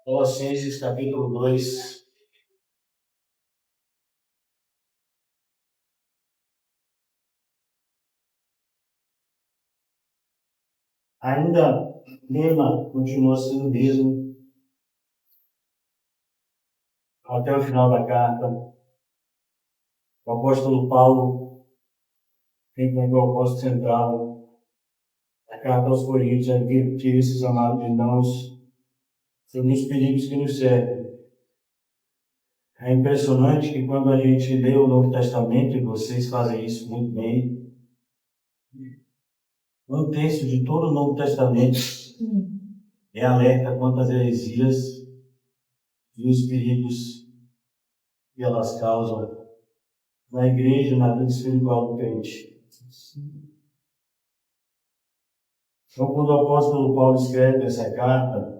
Colossenses capítulo 2. Ainda o tema continua sendo o mesmo até o final da carta. O apóstolo Paulo tem como propósito central a carta aos Coríntios advertir esses amados irmãos sobre os perigos que nos cercam. É impressionante que quando a gente lê o Novo Testamento, e vocês fazem isso muito bem, um terço de todo o Novo Testamento é alerta quanto às heresias e os perigos que elas causam na igreja, na vida espiritual do crente. Então, quando o apóstolo Paulo escreve essa carta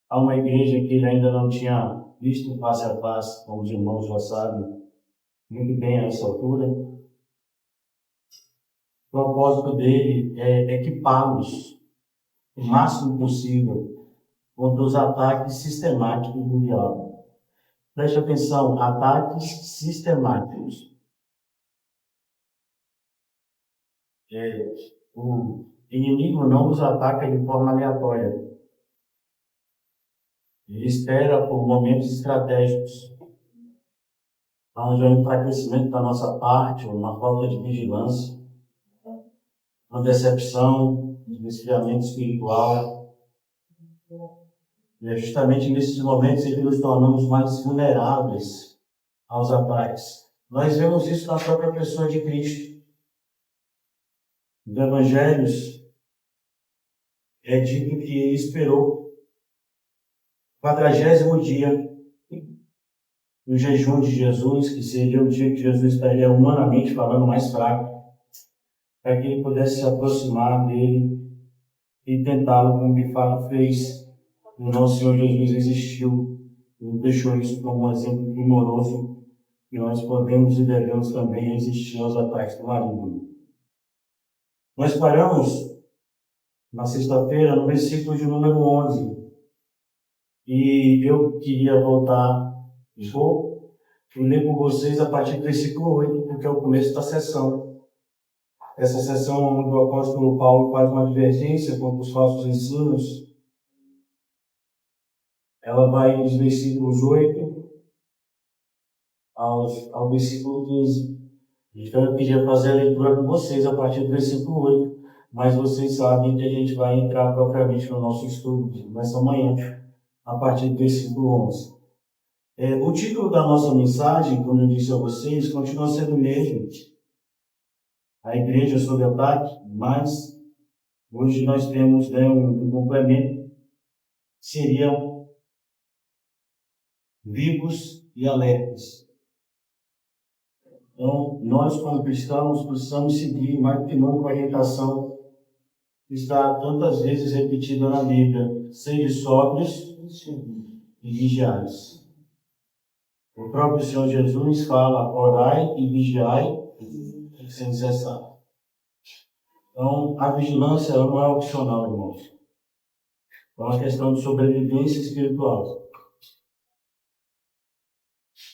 a uma igreja que ele ainda não tinha visto face a face, como os irmãos já sabem muito bem a essa altura, o propósito dele é equipá-los o máximo possível contra os ataques sistemáticos do diabo. Preste atenção, ataques sistemáticos. O inimigo não nos ataca de forma aleatória. Ele espera por momentos estratégicos, onde há um enfraquecimento da nossa parte, uma falta de vigilância, uma decepção, um desviamento espiritual. E é justamente nesses momentos em que nos tornamos mais vulneráveis aos ataques. Nós vemos isso na própria pessoa de Cristo. Nos Evangelhos é dito que ele esperou o 40º dia do jejum de Jesus, que seria o dia que Jesus estaria humanamente falando mais fraco, para que ele pudesse se aproximar dele e tentá-lo, como de fato fez. O nosso Senhor Jesus existiu e deixou isso como um exemplo primoroso que nós podemos e devemos também resistir aos ataques do maligno. Nós paramos na sexta-feira no versículo de número 11 e eu queria voltar um pouco e ler com vocês a partir do versículo 8, porque é o começo da sessão. Essa sessão onde o apóstolo Paulo faz uma advertência contra os falsos ensinos. Ela vai dos versículos 8 ao versículo 15. Então eu queria fazer a leitura com vocês a partir do versículo 8, mas vocês sabem que a gente vai entrar propriamente no nosso estudo nessa manhã, a partir do versículo 11. O título da nossa mensagem, como eu disse a vocês, continua sendo o mesmo. A igreja sob ataque, mas hoje nós temos um complemento, seria vivos e alertas. Então, nós como cristãos precisamos seguir mais do que nunca a orientação que está tantas vezes repetida na Bíblia: sede sóbrios e vigiais. O próprio Senhor Jesus fala: orai e vigiai sem cessar. Então, a vigilância não é opcional, irmãos. É uma questão de sobrevivência espiritual.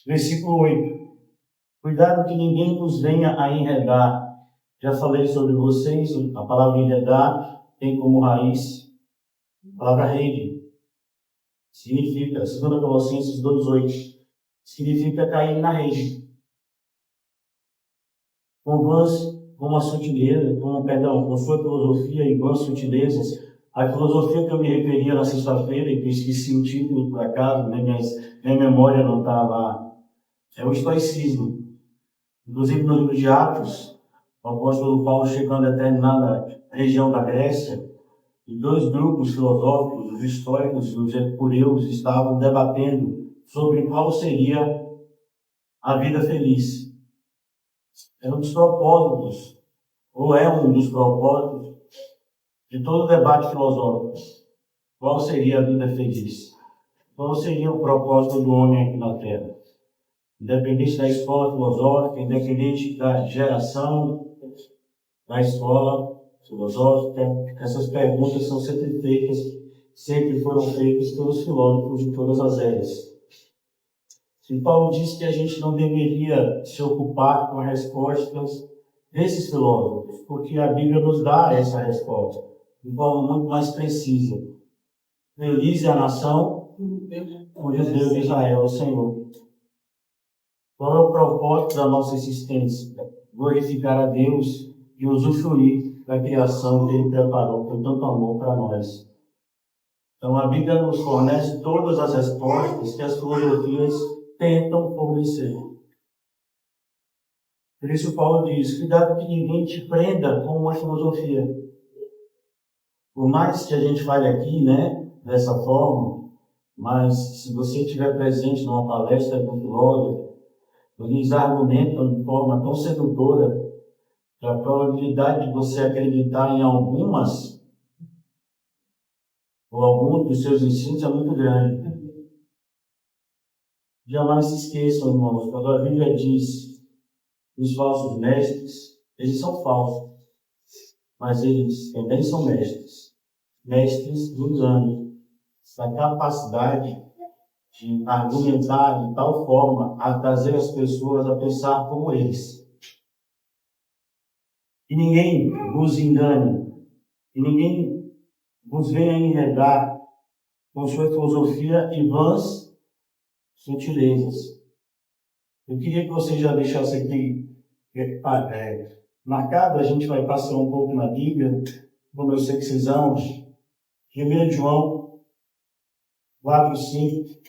Versículo 8. Cuidado que ninguém vos venha a enredar. Já falei sobre vocês, a palavra enredar tem como raiz a palavra rede. Significa, 2 Colossenses 2,8, significa cair na rede. Com uma sutileza, com sua filosofia e vãs sutilezas. A filosofia que eu me referia na sexta-feira, e que eu esqueci o título por acaso, minha memória não está lá, é o estoicismo. Inclusive no livro de Atos, o apóstolo Paulo chegando a determinada região da Grécia, e dois grupos filosóficos, os estoicos e os epicureus, estavam debatendo sobre qual seria a vida feliz. Era um dos propósitos, ou é um dos propósitos, de todo debate filosófico. Qual seria a vida feliz? Qual seria o propósito do homem aqui na Terra? Independente da escola filosófica, independente da geração da escola filosófica, essas perguntas são sempre feitas sempre foram feitos pelos filósofos de todas as eras. E Paulo diz que a gente não deveria se ocupar com as respostas desses filósofos, porque a Bíblia nos dá essa resposta de forma muito mais precisa. Feliz é a nação cujo Deus de Israel é o Senhor. Qual é o propósito da nossa existência? Glorificar a Deus e usufruir da criação que Ele preparou com tanto amor para nós. Então a Bíblia nos fornece todas as respostas que as filosofias tentam fornecer. Por isso Paulo diz, cuidado que ninguém te prenda com uma filosofia. Por mais que a gente fale aqui, dessa forma, mas se você estiver presente numa palestra com um filósofo, eles argumentam de forma tão sedutora que a probabilidade de você acreditar em alguns dos seus ensinos é muito grande. Jamais se esqueçam, irmãos, quando a Bíblia diz que os falsos mestres, eles são falsos, mas eles também são mestres. Mestres do engano, da capacidade de argumentar de tal forma a trazer as pessoas a pensar como eles. E ninguém vos engane, e ninguém vos venha enredar com sua filosofia e vãs sutilezas. Eu queria que você já deixasse aqui marcado, a gente vai passar um pouco na Bíblia, como eu sei que vocês amam, 1 João 4:5,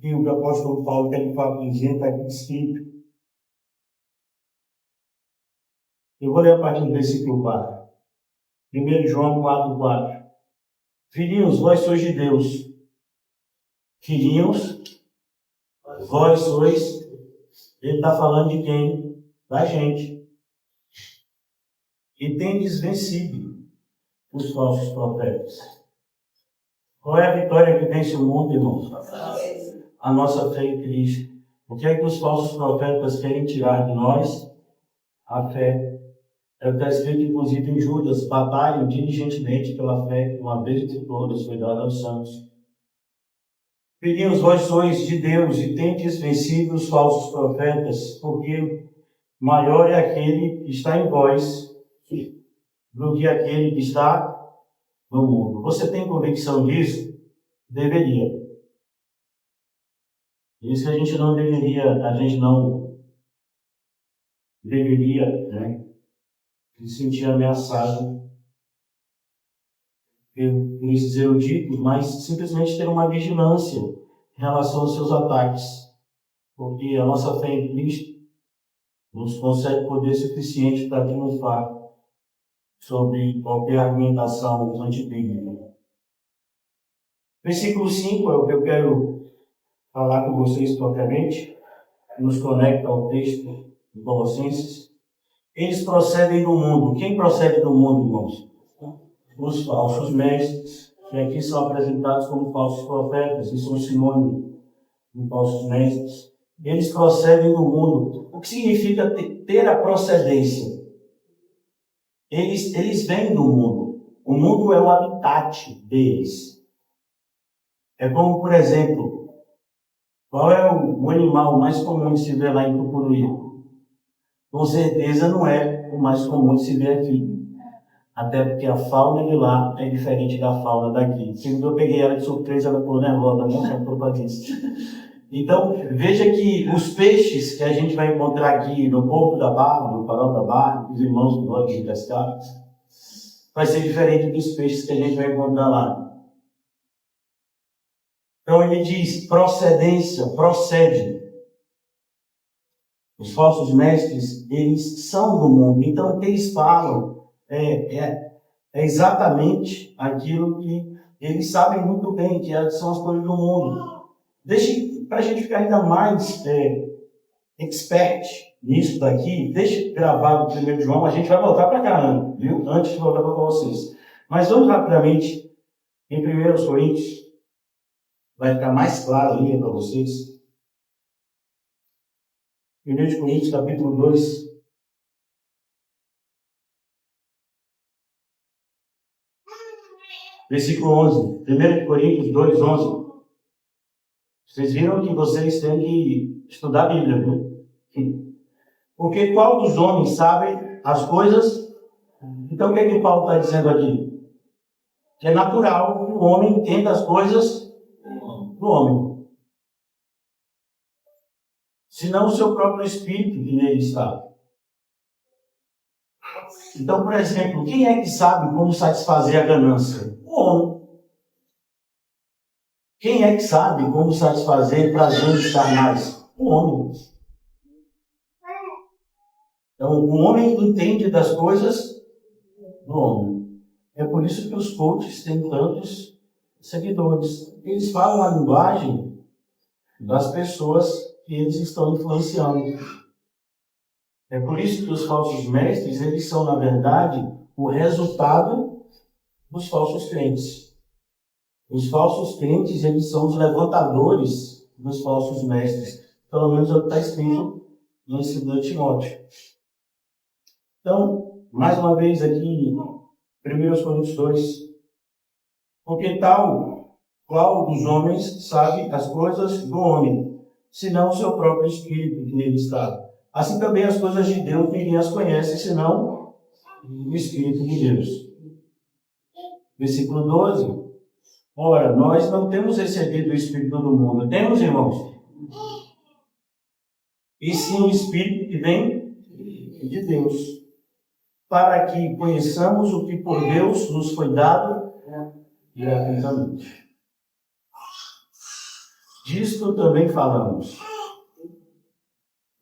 que o apóstolo Paulo quer dizer, está aqui escrito. Eu vou ler a partir do versículo 4. 1 João 4:4. Filhinhos, vós sois de Deus. Filhinhos, vós sois. Ele está falando de quem? Da gente. E tendes vencido os falsos profetas. Qual é a vitória que vence o mundo, irmãos? A nossa fé em Cristo. O que é que os falsos profetas querem tirar de nós? A fé. É o que está escrito, inclusive, em Judas: batalhem diligentemente pela fé que uma vez de todas foi dada aos santos. Filhinhos, vós sois de Deus e tendes vencido os falsos profetas, porque maior é aquele que está em vós do que aquele que está no mundo. Você tem convicção disso? Deveria. Isso que a gente não deveria, se sentir ameaçado por esses eruditos, mas simplesmente ter uma vigilância em relação aos seus ataques. Porque a nossa fé em Cristo nos concede poder suficiente para triunfar sobre qualquer argumentação antibíblica. Versículo 5 é o que eu quero falar com vocês propriamente, nos conecta ao texto de Colossenses. Eles procedem do mundo. Quem procede do mundo, irmãos? Os falsos mestres, que aqui são apresentados como falsos profetas, e são sinônimos de falsos mestres. Eles procedem do mundo. O que significa ter a procedência? Eles vêm do mundo. O mundo é o habitat deles. É como, por exemplo, qual é o animal mais comum de se ver lá em Tucuruí? Com certeza não é o mais comum de se ver aqui. Até porque a fauna de lá é diferente da fauna daqui. Quando eu peguei ela de surpresa, ela ficou nervosa, não só por causa disso. Então, veja que os peixes que a gente vai encontrar aqui no Porto da Barra, no Farol da Barra, os irmãos que gostam de pescar, vai ser diferente dos peixes que a gente vai encontrar lá. Então ele diz, procedência, procede. Os falsos mestres, eles são do mundo. Então o que eles falam é exatamente aquilo que eles sabem muito bem, que são as coisas do mundo. Deixe, para a gente ficar ainda mais expert nisso daqui, deixe gravado o 1 João, a gente vai voltar para cá, viu? Antes de voltar para vocês. Mas vamos rapidamente em 1 Coríntios, vai ficar mais claro ali para vocês. 1 Coríntios, capítulo 2. Versículo 11, 1 Coríntios 2, 11. Vocês viram que vocês têm que estudar a Bíblia, viu? Porque qual dos homens sabe as coisas? Então o que é que Paulo está dizendo aqui? Que é natural que o homem entenda as coisas do homem. Senão o seu próprio espírito que nele está. Então, por exemplo, quem é que sabe como satisfazer a ganância? O homem. Quem é que sabe como satisfazer prazeres carnais? O homem. Então, o homem entende das coisas do homem. É por isso que os coaches têm tantos seguidores. Eles falam a linguagem das pessoas que eles estão influenciando. É por isso que os falsos mestres, eles são, na verdade, o resultado dos falsos crentes. Os falsos crentes, eles são os levantadores dos falsos mestres. Pelo menos é o que está escrito no 2 Timóteo. Então, mais uma vez aqui, 1 Coríntios 2. Porque qual dos homens sabe as coisas do homem, senão o seu próprio espírito que nele está? Assim também as coisas de Deus ninguém as conhece, senão o Espírito de Deus. Versículo 12. Ora, nós não temos recebido o Espírito do mundo. Temos, irmãos? E sim o Espírito que vem de Deus, para que conheçamos o que por Deus nos foi dado gratuitamente. Disto também falamos,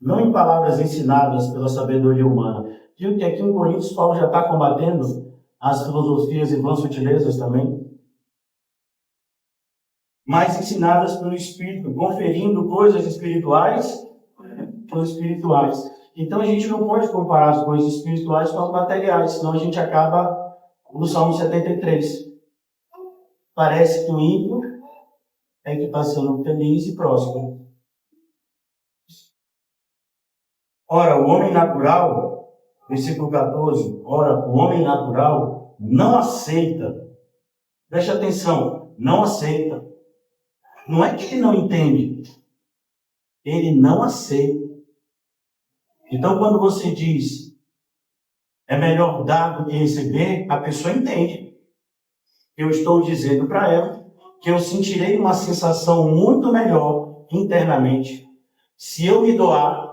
não em palavras ensinadas pela sabedoria humana. Viu que aqui em Coríntios Paulo já está combatendo as filosofias e vãs sutilezas também, mas ensinadas pelo Espírito, conferindo coisas espirituais por espirituais. Então a gente não pode comparar as coisas espirituais com as materiais, senão a gente acaba no Salmo 73. Parece que o ímpio é que está sendo feliz e próspero. Ora, o homem natural, versículo 14, ora, o homem natural não aceita. Preste atenção, não aceita. Não é que ele não entende, ele não aceita. Então, quando você diz é melhor dar do que receber, a pessoa entende. Eu estou dizendo para ela que eu sentirei uma sensação muito melhor internamente se eu me doar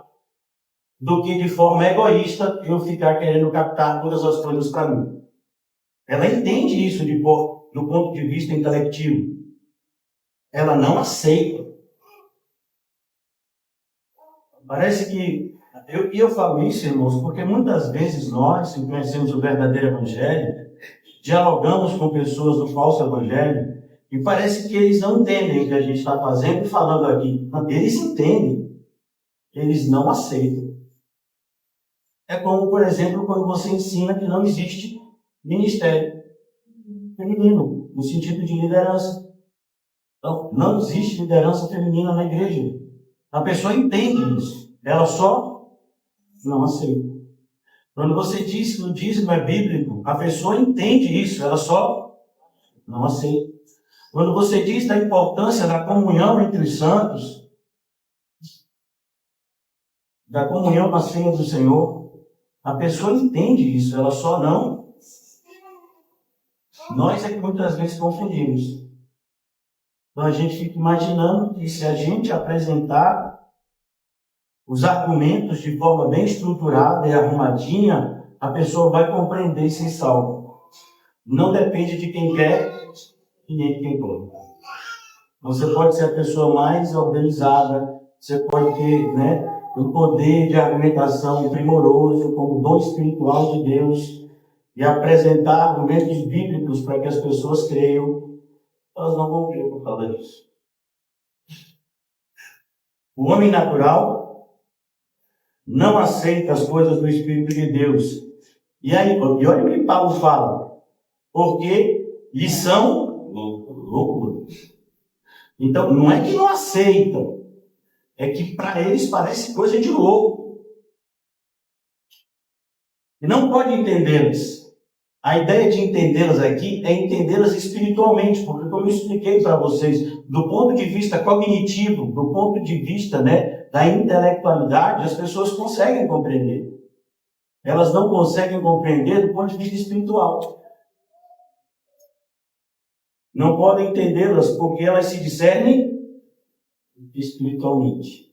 do que de forma egoísta eu ficar querendo captar todas as coisas para mim. Ela entende isso do ponto de vista intelectivo. Ela não aceita. Parece que... Eu falo isso, irmãos, porque muitas vezes nós, que conhecemos o verdadeiro evangelho, dialogamos com pessoas do falso evangelho e parece que eles não entendem o que a gente está fazendo e falando aqui. Eles entendem. Eles não aceitam. É como, por exemplo, quando você ensina que não existe ministério feminino, no sentido de liderança. Então, não existe liderança feminina na igreja. A pessoa entende isso. Ela só não aceita. Quando você diz que o dízimo é bíblico, a pessoa entende isso. Ela só não aceita. Quando você diz da importância da comunhão entre os santos, da comunhão na ceia do Senhor, a pessoa entende isso. Ela só não. Nós é que muitas vezes confundimos. Então a gente fica imaginando que se a gente apresentar os argumentos de forma bem estruturada e arrumadinha, a pessoa vai compreender e ser salva. Não depende de quem quer e nem de quem pode. Você pode ser a pessoa mais organizada, você pode ter, um poder de argumentação primoroso, como dom espiritual de Deus, e apresentar argumentos bíblicos para que as pessoas creiam. Elas não vão crer por causa disso. O homem natural não aceita as coisas do Espírito de Deus. E olha o que Paulo fala. Porque lhes são loucura. Então, não é que não aceitam. É que para eles parece coisa de louco. E não pode entendê-los. A ideia de entendê-las aqui é entendê-las espiritualmente, porque como eu expliquei para vocês, do ponto de vista cognitivo, do ponto de vista, da intelectualidade, as pessoas conseguem compreender. Elas não conseguem compreender do ponto de vista espiritual. Não podem entendê-las porque elas se discernem espiritualmente.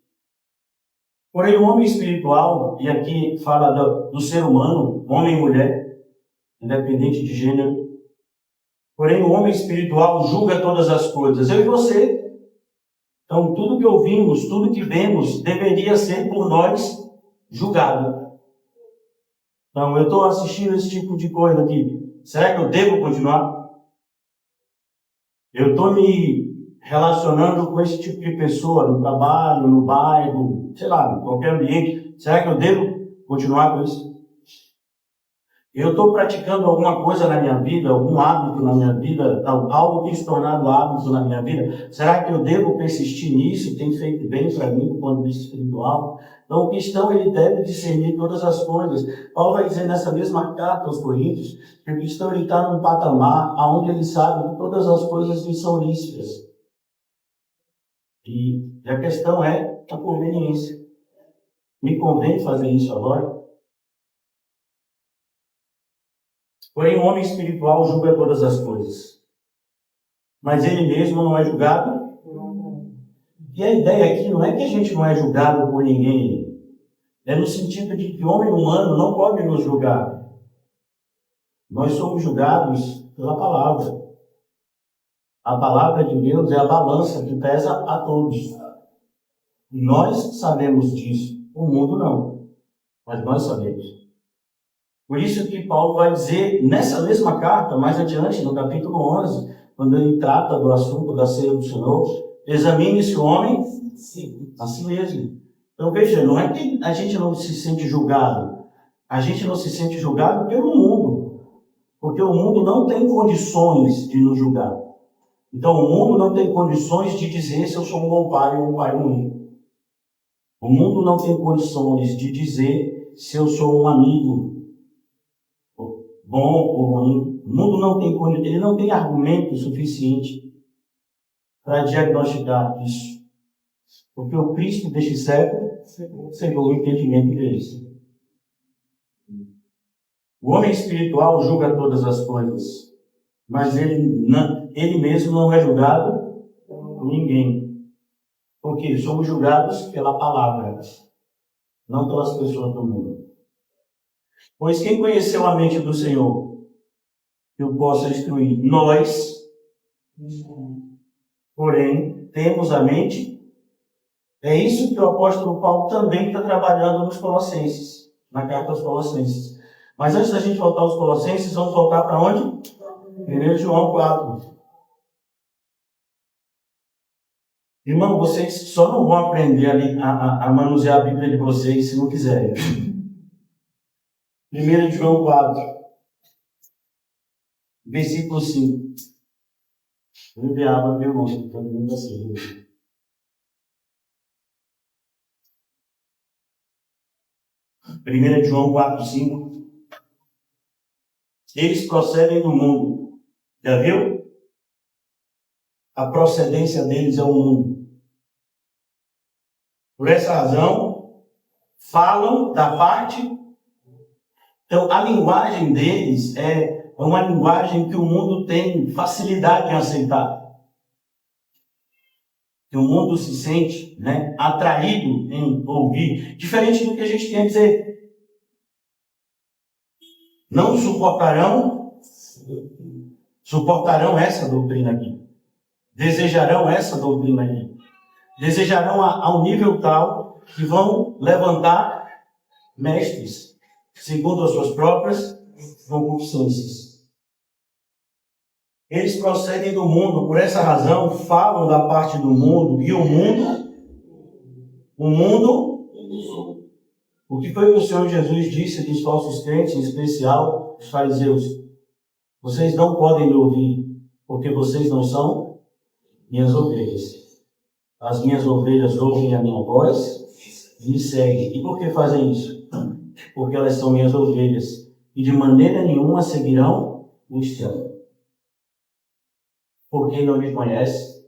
Porém, o homem espiritual, e aqui fala do ser humano, homem e mulher, independente de gênero. Porém, o homem espiritual julga todas as coisas, eu e você. Então, tudo que ouvimos, tudo que vemos, deveria ser por nós julgado. Então, eu estou assistindo esse tipo de coisa aqui. Será que eu devo continuar? Eu estou me relacionando com esse tipo de pessoa no trabalho, no bairro, sei lá, em qualquer ambiente. Será que eu devo continuar com isso? Eu estou praticando alguma coisa na minha vida, algum hábito na minha vida, algo tem se tornado hábito na minha vida. Será que eu devo persistir nisso? Tem feito bem para mim do ponto de vista espiritual? Então, o cristão, ele deve discernir todas as coisas. Paulo vai dizer nessa mesma carta aos Coríntios que o cristão está num patamar onde ele sabe que todas as coisas lhe são lícitas. E a questão é a conveniência. Me convém fazer isso agora? Porém, o homem espiritual julga todas as coisas. Mas ele mesmo não é julgado. E a ideia aqui não é que a gente não é julgado por ninguém. É no sentido de que o homem humano não pode nos julgar. Nós somos julgados pela palavra. A palavra de Deus é a balança que pesa a todos. Nós sabemos disso. O mundo não. Mas nós sabemos. Por isso que Paulo vai dizer, nessa mesma carta, mais adiante, no capítulo 11, quando ele trata do assunto da ceia do Senhor, examine esse homem a si mesmo. Então veja, não é que a gente não se sente julgado. A gente não se sente julgado pelo mundo. Porque o mundo não tem condições de nos julgar. Então o mundo não tem condições de dizer se eu sou um bom pai ou um pai ruim. O mundo não tem condições de dizer se eu sou um amigo bom ou ruim. O mundo não tem, ele não tem argumento suficiente para diagnosticar isso. Porque o Cristo deste século cegou o entendimento deles. O homem espiritual julga todas as coisas, mas ele mesmo não é julgado por ninguém. Porque somos julgados pela palavra, não pelas pessoas do mundo. Pois quem conheceu a mente do Senhor, que o possa instruir? Nós, porém, temos a mente. É isso que o apóstolo Paulo também está trabalhando nos Colossenses, na carta aos Colossenses. Mas antes da gente voltar aos Colossenses, vamos voltar para onde? 1 João 4. Irmão, vocês só não vão aprender a manusear a Bíblia de vocês se não quiserem. 1 João 4, versículo 5. Vou enviar água, meu irmão, estou vendo assim. 1 João 4, 5. Eles procedem do mundo. Já viu? A procedência deles é o mundo. Por essa razão, falam da parte. Então, a linguagem deles é uma linguagem que o mundo tem facilidade em aceitar. Que o mundo se sente atraído em ouvir, diferente do que a gente tem a dizer. Não suportarão essa doutrina aqui. Desejarão essa doutrina aqui. Desejarão a um nível tal que vão levantar mestres, segundo as suas próprias concupiscências. Eles procedem do mundo, por essa razão, falam da parte do mundo, e o mundo, o que foi que o Senhor Jesus disse dos falsos crentes, em especial os fariseus? Vocês não podem me ouvir, porque vocês não são minhas ovelhas. As minhas ovelhas ouvem a minha voz e me seguem. E por que fazem isso? Porque elas são minhas ovelhas e de maneira nenhuma seguirão o estranho, porque não lhe conhece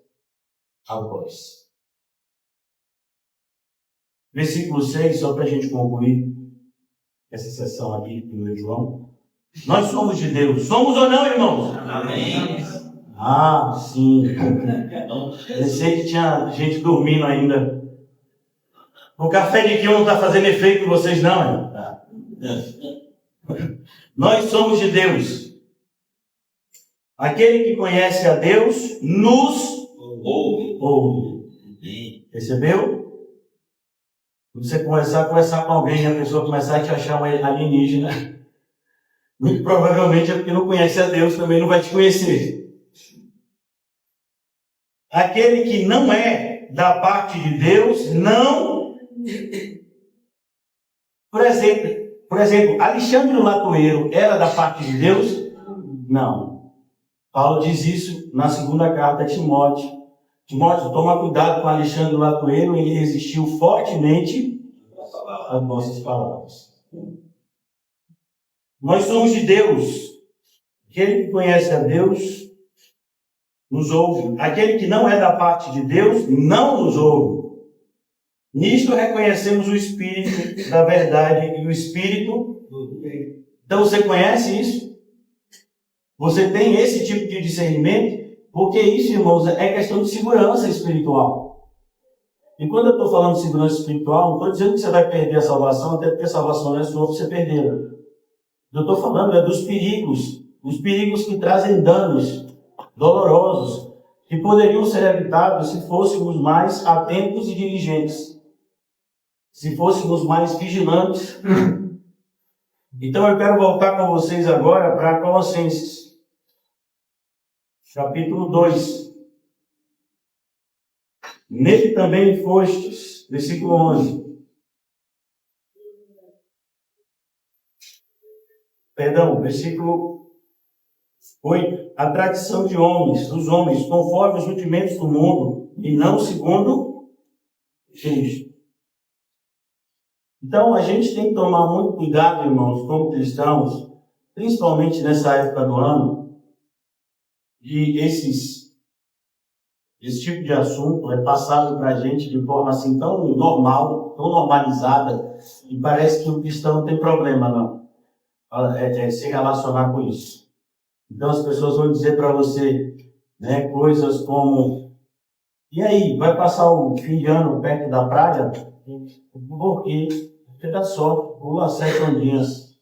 a voz. Versículo 6, só para a gente concluir essa sessão aqui do João. Nós somos de Deus. Somos ou não, irmãos? Amém. Ah, sim. Pensei que tinha gente dormindo ainda. O café de Kion não está fazendo efeito em vocês, não, hein? Nós somos de Deus. Aquele que conhece a Deus nos ouve. Percebeu? Você começar a conversar com alguém e a pessoa começar a te achar uma alienígena, muito provavelmente é porque não conhece a Deus, também não vai te conhecer. Aquele que não é da parte de Deus, não. Por exemplo, Alexandre Latoeiro era da parte de Deus? Não. Paulo diz isso na segunda carta a Timóteo. Timóteo, toma cuidado com Alexandre Latoeiro, ele resistiu fortemente às nossas palavras. Nós somos de Deus. Aquele que conhece a Deus nos ouve. Aquele que não é da parte de Deus não nos ouve. Nisto reconhecemos o Espírito da verdade e o Espírito. Então você conhece isso? Você tem esse tipo de discernimento? Porque isso, irmãos, é questão de segurança espiritual. E quando eu estou falando de segurança espiritual, não estou dizendo que você vai perder a salvação, até porque a salvação não é sua para você perdê-la. O que eu estou falando é dos perigos. Os perigos que trazem danos dolorosos, que poderiam ser evitados se fôssemos mais atentos e diligentes. Se fôssemos mais vigilantes. Então eu quero voltar com vocês agora para Colossenses, capítulo 2. Nele também fostes, versículo 11. Perdão, versículo 8. A tradição de homens, dos homens, conforme os rudimentos do mundo, e não segundo Cristo. Então a gente tem que tomar muito cuidado, irmãos, como cristãos, principalmente nessa época do ano, de esse tipo de assunto é passado para a gente de forma assim tão normal, tão normalizada, e parece que o cristão não tem problema, não. Se relacionar com isso. Então as pessoas vão dizer para você, né, coisas como: e aí, vai passar o fim de ano perto da praia? Por quê? Porque dá só, pula 7 ondinhas.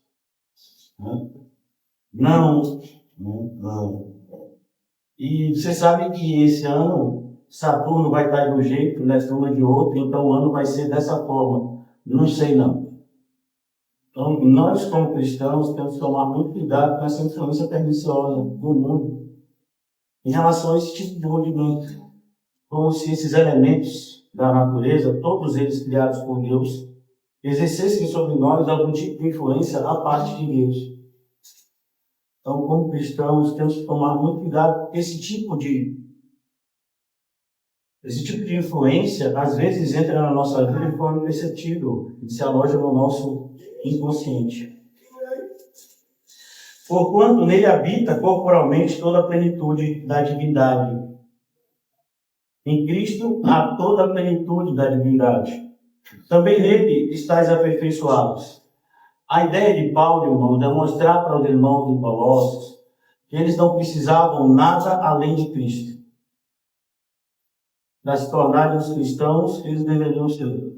Não, não. E você sabe que esse ano Saturno vai estar de um jeito, Netuno de outro, então o ano vai ser dessa forma. Não sei não. Então nós como cristãos temos que tomar muito cuidado com essa influência perniciosa do mundo em relação a esse tipo de movimento. Como se esses elementos da natureza, todos eles criados por Deus, exercessem sobre nós algum tipo de influência à parte de Deus. Então, como cristãos, temos que tomar muito cuidado com esse tipo de influência, às vezes entra na nossa vida de forma imperceptível e se aloja no nosso inconsciente. Porquanto nele habita corporalmente toda a plenitude da divindade. Em Cristo há toda a plenitude da divindade. Também nele estáis aperfeiçoados. A ideia de Paulo, irmãos, é mostrar para os irmãos em Colossos que eles não precisavam nada além de Cristo. Para se tornarem os cristãos que eles deveriam ser.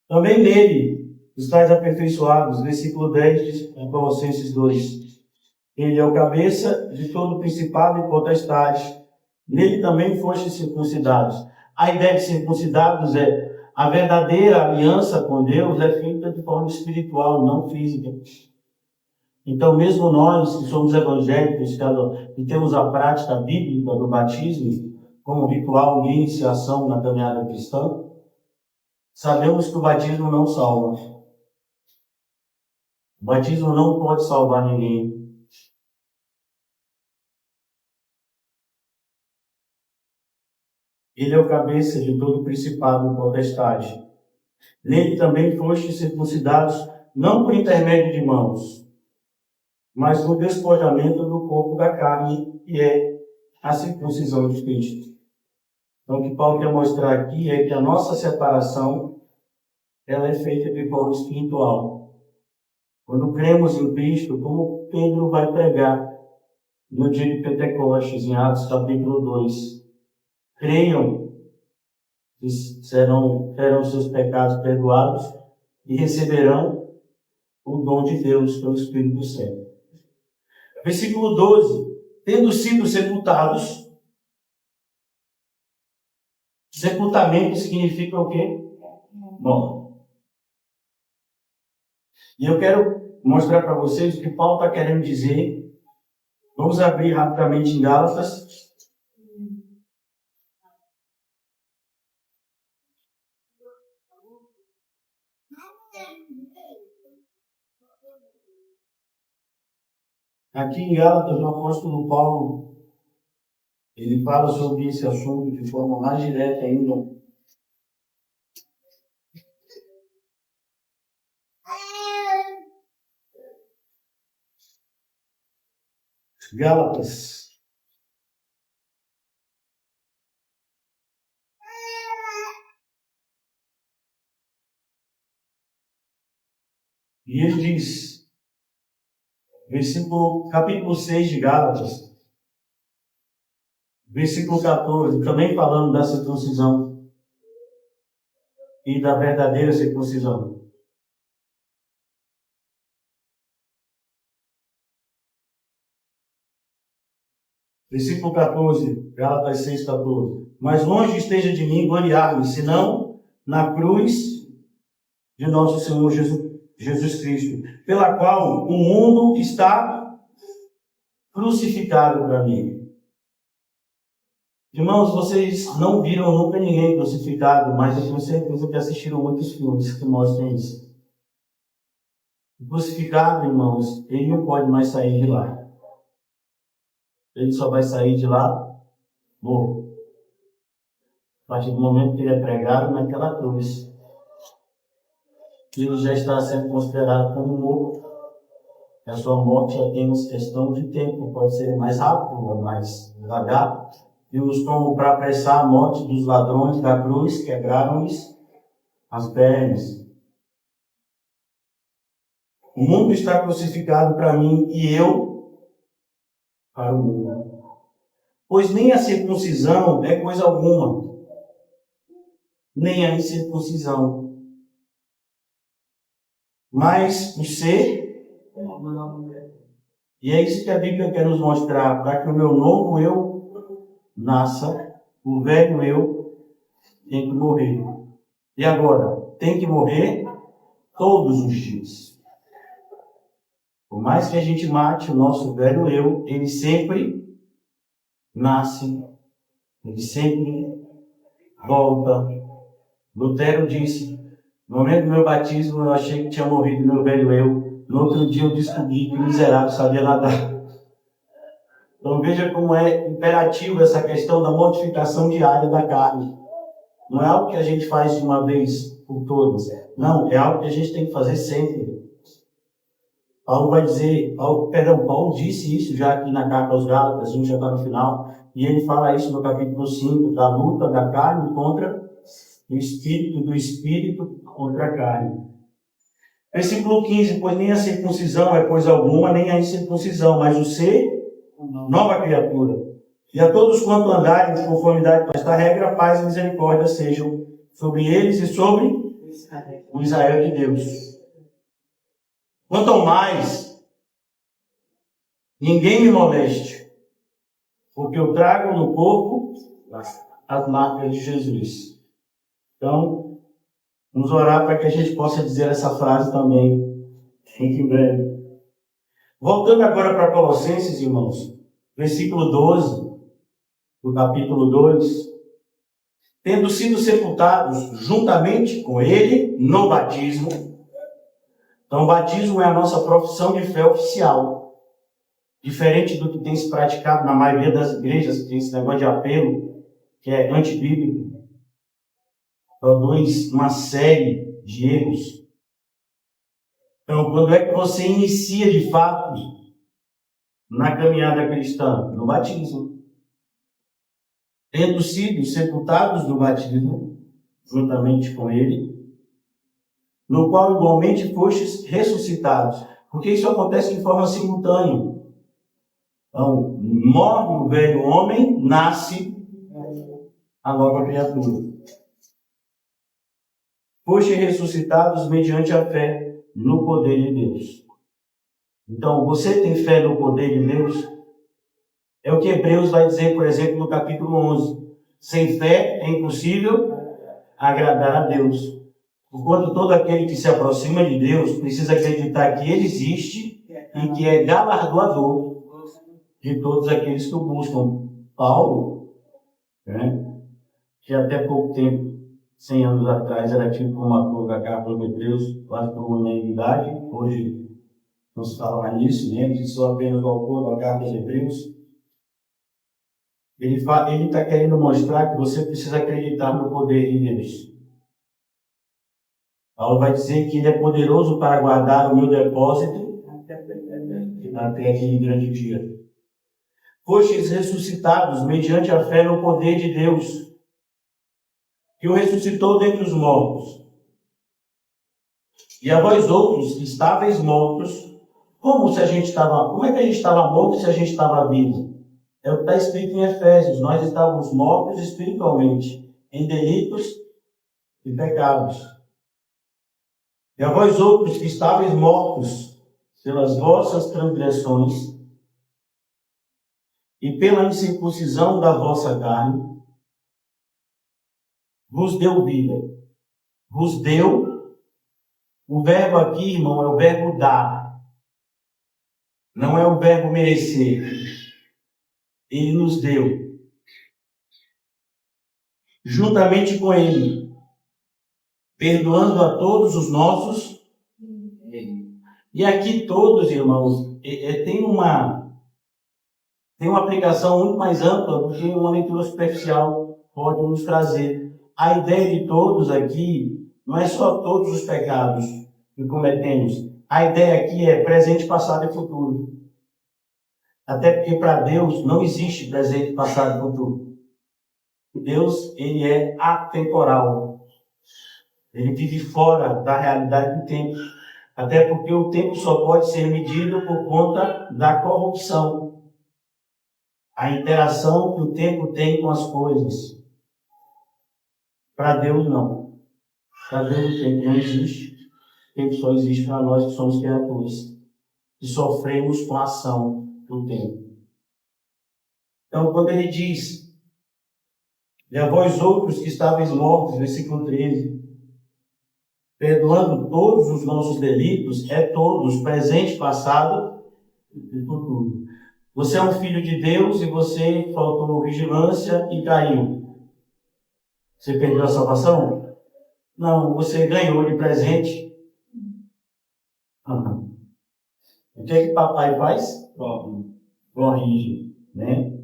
Também nele estáis aperfeiçoados. Versículo 10 de Colossenses 2. Ele é o cabeça de todo principado e potestade. Nele também fostes circuncidados. A ideia de circuncidados é a verdadeira aliança com Deus é feita de forma espiritual, não física. Então, mesmo nós que somos evangélicos, que temos a prática bíblica do batismo como ritual de iniciação na caminhada cristã, sabemos que o batismo não salva. O batismo não pode salvar ninguém. Ele é o cabeça de todo principado e potestade. Nele também fostes circuncidados, não por intermédio de mãos, mas no despojamento do corpo da carne, que é a circuncisão de Cristo. Então, o que Paulo quer mostrar aqui é que a nossa separação, ela é feita de forma espiritual. Quando cremos em Cristo, como Pedro vai pregar no dia de Pentecostes, em Atos capítulo 2, creiam que terão seus pecados perdoados e receberão o dom de Deus pelo Espírito Santo. Versículo 12. Tendo sido sepultados, sepultamento significa o quê? Bom. E eu quero mostrar para vocês o que Paulo está querendo dizer. Vamos abrir rapidamente em Gálatas. Aqui em Gálatas, o apóstolo Paulo, ele fala sobre esse assunto de forma mais direta ainda. Gálatas. E ele diz, capítulo 6 de Gálatas, versículo 14, também falando da circuncisão e da verdadeira circuncisão. Versículo 14, Gálatas 6, 14. Mas longe esteja de mim gloriar-me, senão na cruz de nosso Senhor Jesus Cristo, pela qual o mundo está crucificado para mim. Irmãos, vocês não viram nunca ninguém crucificado, mas eu tenho certeza que assistiram muitos filmes que mostram isso. O crucificado, irmãos, ele não pode mais sair de lá. Ele só vai sair de lá morto. A partir do momento que ele é pregado naquela cruz, ele já está sendo considerado como morto. A sua morte já tem uma questão de tempo, pode ser mais rápido ou mais devagar. E os tomam para apressar a morte dos ladrões da cruz, quebraram-lhes as pernas. O mundo está crucificado para mim e eu para o mundo. Pois nem a circuncisão é coisa alguma, nem a incircuncisão. Mas o ser... E é isso que a Bíblia quer nos mostrar, para que o meu novo eu nasça, o velho eu tem que morrer. E agora, tem que morrer todos os dias. Por mais que a gente mate o nosso velho eu, ele sempre nasce, ele sempre volta. Lutero disse, no momento do meu batismo eu achei que tinha morrido meu velho eu. No outro dia eu descobri que o miserável sabia nadar. Então veja como é imperativo essa questão da mortificação diária da carne. Não é algo que a gente faz de uma vez por todas. Não, é algo que a gente tem que fazer sempre. Paulo disse isso já aqui na carta aos Gálatas, a gente já está no final, e ele fala isso no capítulo 5, da luta da carne contra o espírito, do espírito contra a carne. Versículo 15, pois nem a circuncisão é coisa alguma, nem a incircuncisão, mas o ser, nova criatura. E a todos quanto andarem de conformidade com esta regra, paz e misericórdia sejam sobre eles e sobre o Israel de Deus. Quanto ao mais, ninguém me moleste, porque eu trago no corpo as marcas de Jesus. Então, vamos orar para que a gente possa dizer essa frase também, muito em breve. Voltando agora para Colossenses, irmãos, versículo 12, do capítulo 2. Tendo sido sepultados juntamente com ele no batismo. Então, o batismo é a nossa profissão de fé oficial. Diferente do que tem se praticado na maioria das igrejas, que tem esse negócio de apelo, que é antibíblico. Produz uma série de erros. Então, quando é que você inicia de fato na caminhada cristã? No batismo. Tendo sido sepultados no batismo, juntamente com ele, no qual igualmente fostes ressuscitados. Porque isso acontece de forma simultânea. Então, morre o velho homem, nasce a nova criatura. Fostes ressuscitados mediante a fé no poder de Deus. Então, você tem fé no poder de Deus? É o que Hebreus vai dizer, por exemplo, no capítulo 11. Sem fé é impossível agradar a Deus. Porquanto todo aquele que se aproxima de Deus precisa acreditar que Ele existe e que é galardoador de todos aqueles que o buscam. Paulo, né, que até pouco tempo, 100 anos atrás, era tido como autor da carta aos Hebreus, quase por unanimidade. Hoje não se fala mais nisso, né? Ele só apenas o autor da carta aos Hebreus. Ele está querendo mostrar que você precisa acreditar no poder de Deus. Paulo vai dizer que ele é poderoso para guardar o meu depósito até aquele grande dia. Fostes ressuscitados mediante a fé no poder de Deus, que o ressuscitou dentre os mortos. E a vós outros que estáveis mortos, como é que a gente estava morto se a gente estava vivo? É o que está escrito em Efésios. Nós estávamos mortos espiritualmente, em delitos e pecados. E a vós outros que estáveis mortos pelas vossas transgressões e pela incircuncisão da vossa carne, vos deu vida. Vos deu, o verbo aqui, irmão, é o verbo dar. Não é o verbo merecer. Ele nos deu. Juntamente com Ele, perdoando a todos os nossos. E aqui todos, irmãos, tem uma aplicação muito mais ampla do que uma leitura superficial pode nos trazer. A ideia de todos aqui não é só todos os pecados que cometemos. A ideia aqui é presente, passado e futuro. Até porque para Deus não existe presente, passado e futuro. Deus, ele é atemporal. Ele vive fora da realidade do tempo. Até porque o tempo só pode ser medido por conta da corrupção. A interação que o tempo tem com as coisas. Para Deus, não. Para Deus, o tempo não existe. O tempo só existe para nós que somos criaturas. E sofremos com a ação do tempo. Então, quando ele diz, e a vós outros que estáveis mortos, versículo 13, perdoando todos os nossos delitos, é todos, presente, passado e futuro. Você é um filho de Deus e você faltou vigilância e caiu. Você perdeu a salvação? Não, você ganhou de presente. O que é que papai faz? Corrige, né?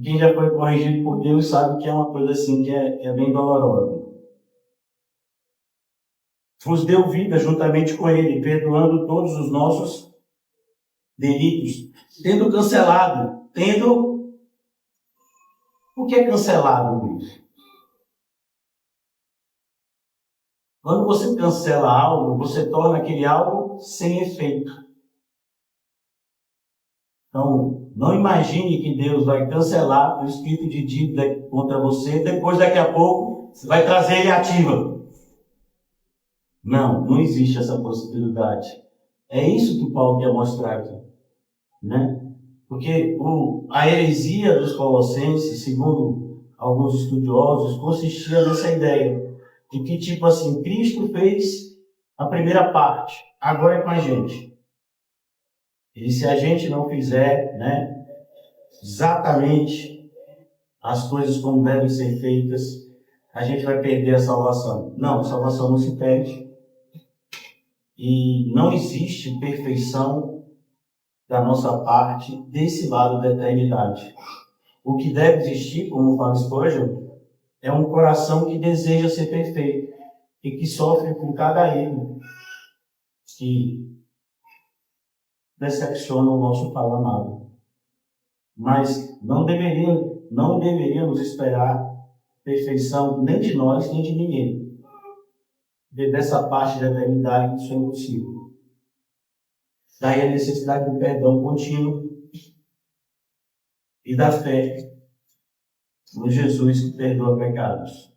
Quem já foi corrigido por Deus sabe que é uma coisa assim que é bem dolorosa. Vos deu vida juntamente com Ele, perdoando todos os nossos delitos, tendo cancelado, O que é cancelado, Luiz? Quando você cancela algo, você torna aquele algo sem efeito. Então, não imagine que Deus vai cancelar o escrito de dívida contra você, depois daqui a pouco você vai trazer ele ativa. Não existe essa possibilidade. É isso que Paulo quer mostrar aqui, né? Porque a heresia dos Colossenses, segundo alguns estudiosos, consistia nessa ideia de que, tipo assim, Cristo fez a primeira parte, agora é com a gente. E se a gente não fizer, né, exatamente as coisas como devem ser feitas, a gente vai perder a salvação. Não, a salvação não se perde. E não existe perfeição da nossa parte desse lado da eternidade. O que deve existir, como fala Spurgeon, é um coração que deseja ser perfeito. e que sofre com cada erro que decepciona o nosso Pai amado. Mas não deveríamos esperar perfeição nem de nós, nem de ninguém. Porque dessa parte da eternidade isso é impossível. Daí a necessidade do perdão contínuo e da fé no Jesus que perdoa pecados.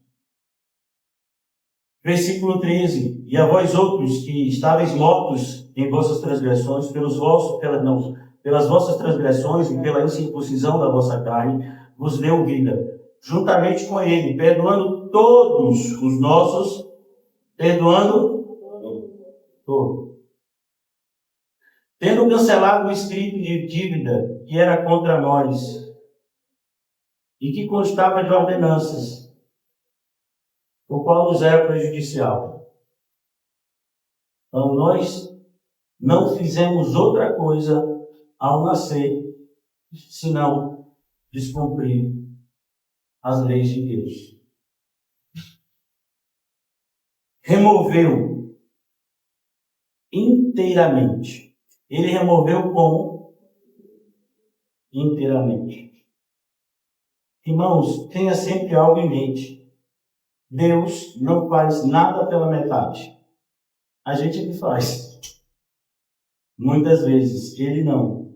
Versículo 13. E a vós outros que estáveis mortos em vossas transgressões, pelas vossas transgressões e pela incircuncisão da vossa carne, vos deu vida, juntamente com ele, perdoando todos os nossos, perdoando todos. Tendo cancelado o espírito de dívida que era contra nós e que constava de ordenanças, o qual nos era prejudicial. Então, nós não fizemos outra coisa ao nascer, senão descumprir as leis de Deus. Removeu inteiramente. Ele removeu como? Inteiramente. Irmãos, tenha sempre algo em mente. Deus não faz nada pela metade. A gente é que faz. Muitas vezes, ele não.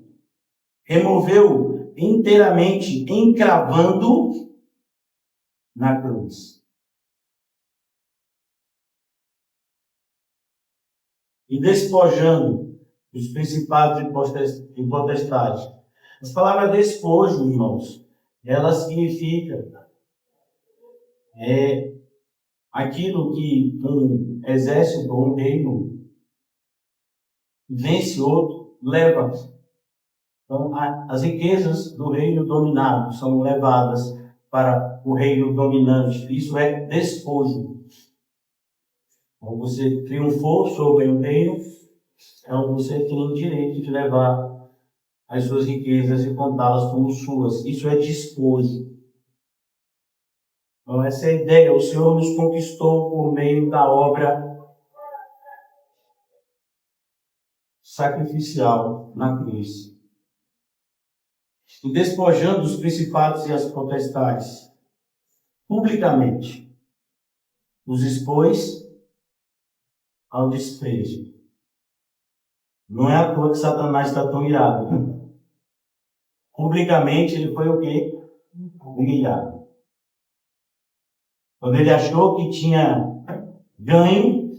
Removeu inteiramente, encravando na cruz. E despojando os principados e potestades. As palavras despojo, irmãos, ela significa aquilo que um exército ou um reino vence outro, leva. Então, as riquezas do reino dominado são levadas para o reino dominante. Isso é despojo. Quando você triunfou sobre um reino, então você tem o direito de levar as suas riquezas e contá-las como suas. Isso é despojo. Então, essa é a ideia. O Senhor nos conquistou por meio da obra sacrificial na cruz. E despojando os principados e as potestades, publicamente, os expôs ao desprezo. Não é à toa que Satanás está tão irado. Publicamente, ele foi o quê? Humilhado. Quando ele achou que tinha ganho,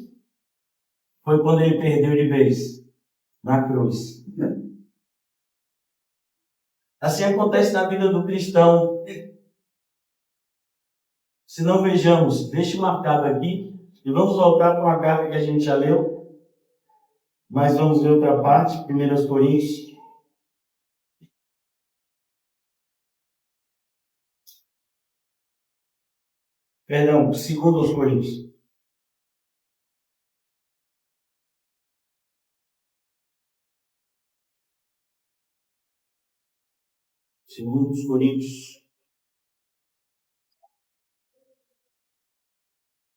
foi quando ele perdeu de vez, na cruz. Assim acontece na vida do cristão. Se não vejamos, deixe marcado aqui, e vamos voltar para uma carta que a gente já leu, mas vamos ver outra parte, 1 Coríntios. Perdão, 2 Coríntios. 2 Coríntios.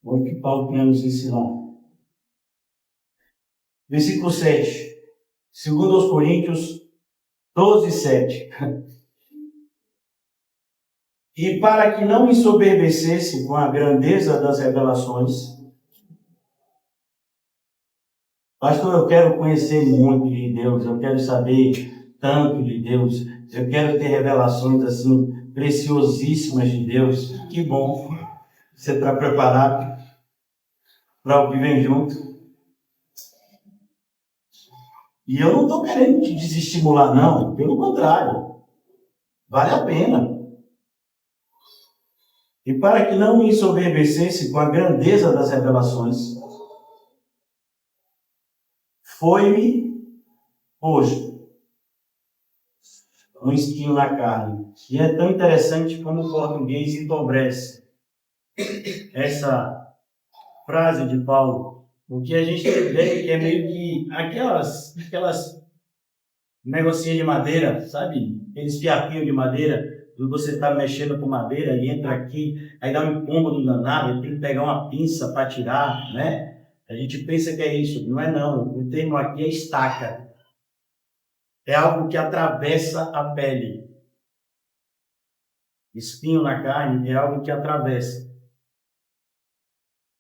Olha o que Paulo quer nos ensinar. Versículo 7. 2 Coríntios 12, 7. E para que não me ensoberbecesse com a grandeza das revelações, pastor, eu quero conhecer muito de Deus, eu quero saber tanto de Deus, eu quero ter revelações assim preciosíssimas de Deus. Que bom, você está preparado para o que vem junto. E eu não estou querendo te desestimular, não, pelo contrário, vale a pena. E para que não me ensoberbecesse com a grandeza das revelações, foi-me posto um espinho na carne. E é tão interessante como o português empobrece essa frase de Paulo, porque a gente tem ideia que é meio que aquelas negocinhas de madeira, sabe? Aqueles fiapinhos de madeira Quando você está mexendo com madeira e entra aqui, aí dá um incômodo danado, tem que pegar uma pinça para tirar, né? A gente pensa que é isso, não é não. O termo aqui é estaca. É algo que atravessa a pele. Espinho na carne é algo que atravessa.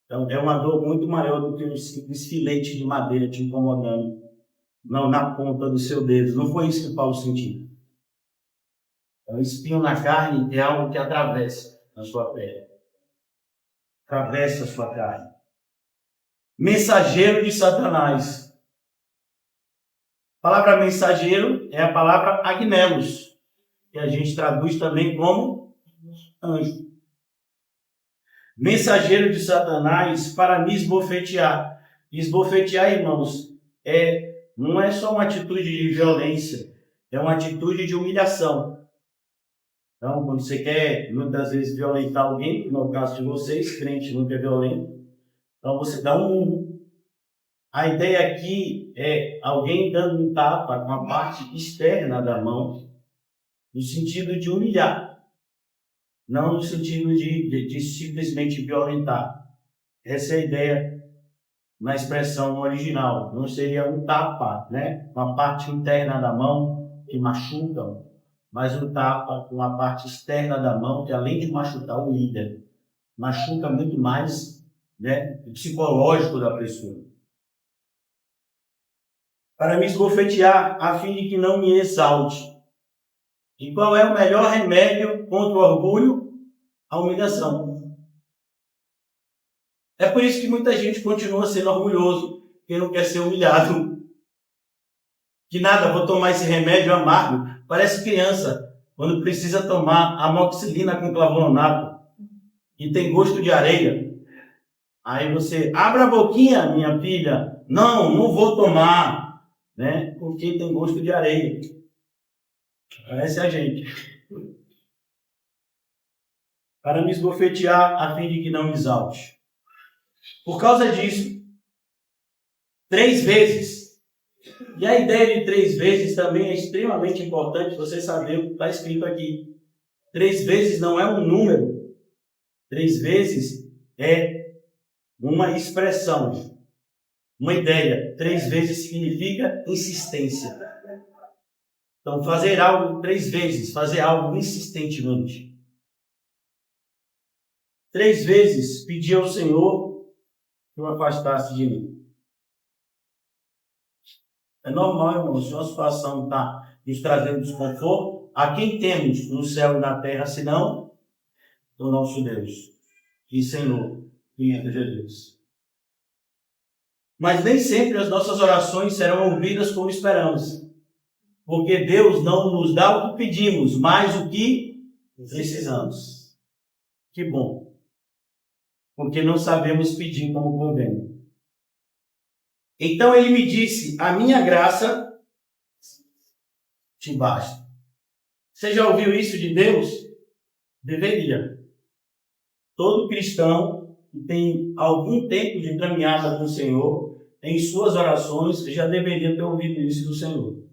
Então, é uma dor muito maior do que um simples filete de madeira te incomodando, não na ponta do seu dedo. Não foi isso que Paulo sentiu. O espinho na carne é algo que atravessa a sua pele. Atravessa a sua carne. Mensageiro de Satanás. A palavra mensageiro é a palavra agnelos, que a gente traduz também como anjo. Mensageiro de Satanás para me esbofetear. Esbofetear, irmãos, não é só uma atitude de violência, é uma atitude de humilhação. Então, quando você quer, muitas vezes, violentar alguém, no caso de vocês, crente nunca é violento, então você dá um murro. A ideia aqui é alguém dando um tapa com a parte externa da mão, no sentido de humilhar. Não no sentido de simplesmente violentar. Essa é a ideia na expressão original. Não seria um tapa, né? Com a parte interna da mão que machuca, mas um tapa com a parte externa da mão que, além de machucar, humilha. Machuca muito mais, né, o psicológico da pessoa. Para me esbofetear, a fim de que não me exalte. E qual é o melhor remédio contra o orgulho? A humilhação. É por isso que muita gente continua sendo orgulhoso, porque não quer ser humilhado. Que nada, vou tomar esse remédio amargo. Parece criança, quando precisa tomar amoxicilina com flavononato e tem gosto de areia. Aí você, abre a boquinha, minha filha. Não, não vou tomar, né? Porque tem gosto de areia. Parece a gente. Para me esbofetear, a fim de que não me exalte. Por causa disso, 3 vezes. E a ideia de 3 vezes também é extremamente importante você saber o que está escrito aqui. 3 vezes não é um número. 3 vezes é uma expressão, uma ideia. 3 vezes significa insistência. Então, fazer algo 3 vezes, fazer algo insistentemente. 3 vezes pedi ao Senhor que o afastasse de mim. É normal, irmão, se uma situação está nos trazendo desconforto, a quem temos no céu e na terra, senão o nosso Deus e Senhor, Cristo Jesus. Mas nem sempre as nossas orações serão ouvidas como esperamos, porque Deus não nos dá o que pedimos, mas o que precisamos. Que bom, porque não sabemos pedir como convém. Então ele me disse, a minha graça te basta. Você já ouviu isso de Deus? Deveria. Todo cristão que tem algum tempo de caminhada com o Senhor, em suas orações, já deveria ter ouvido isso do Senhor.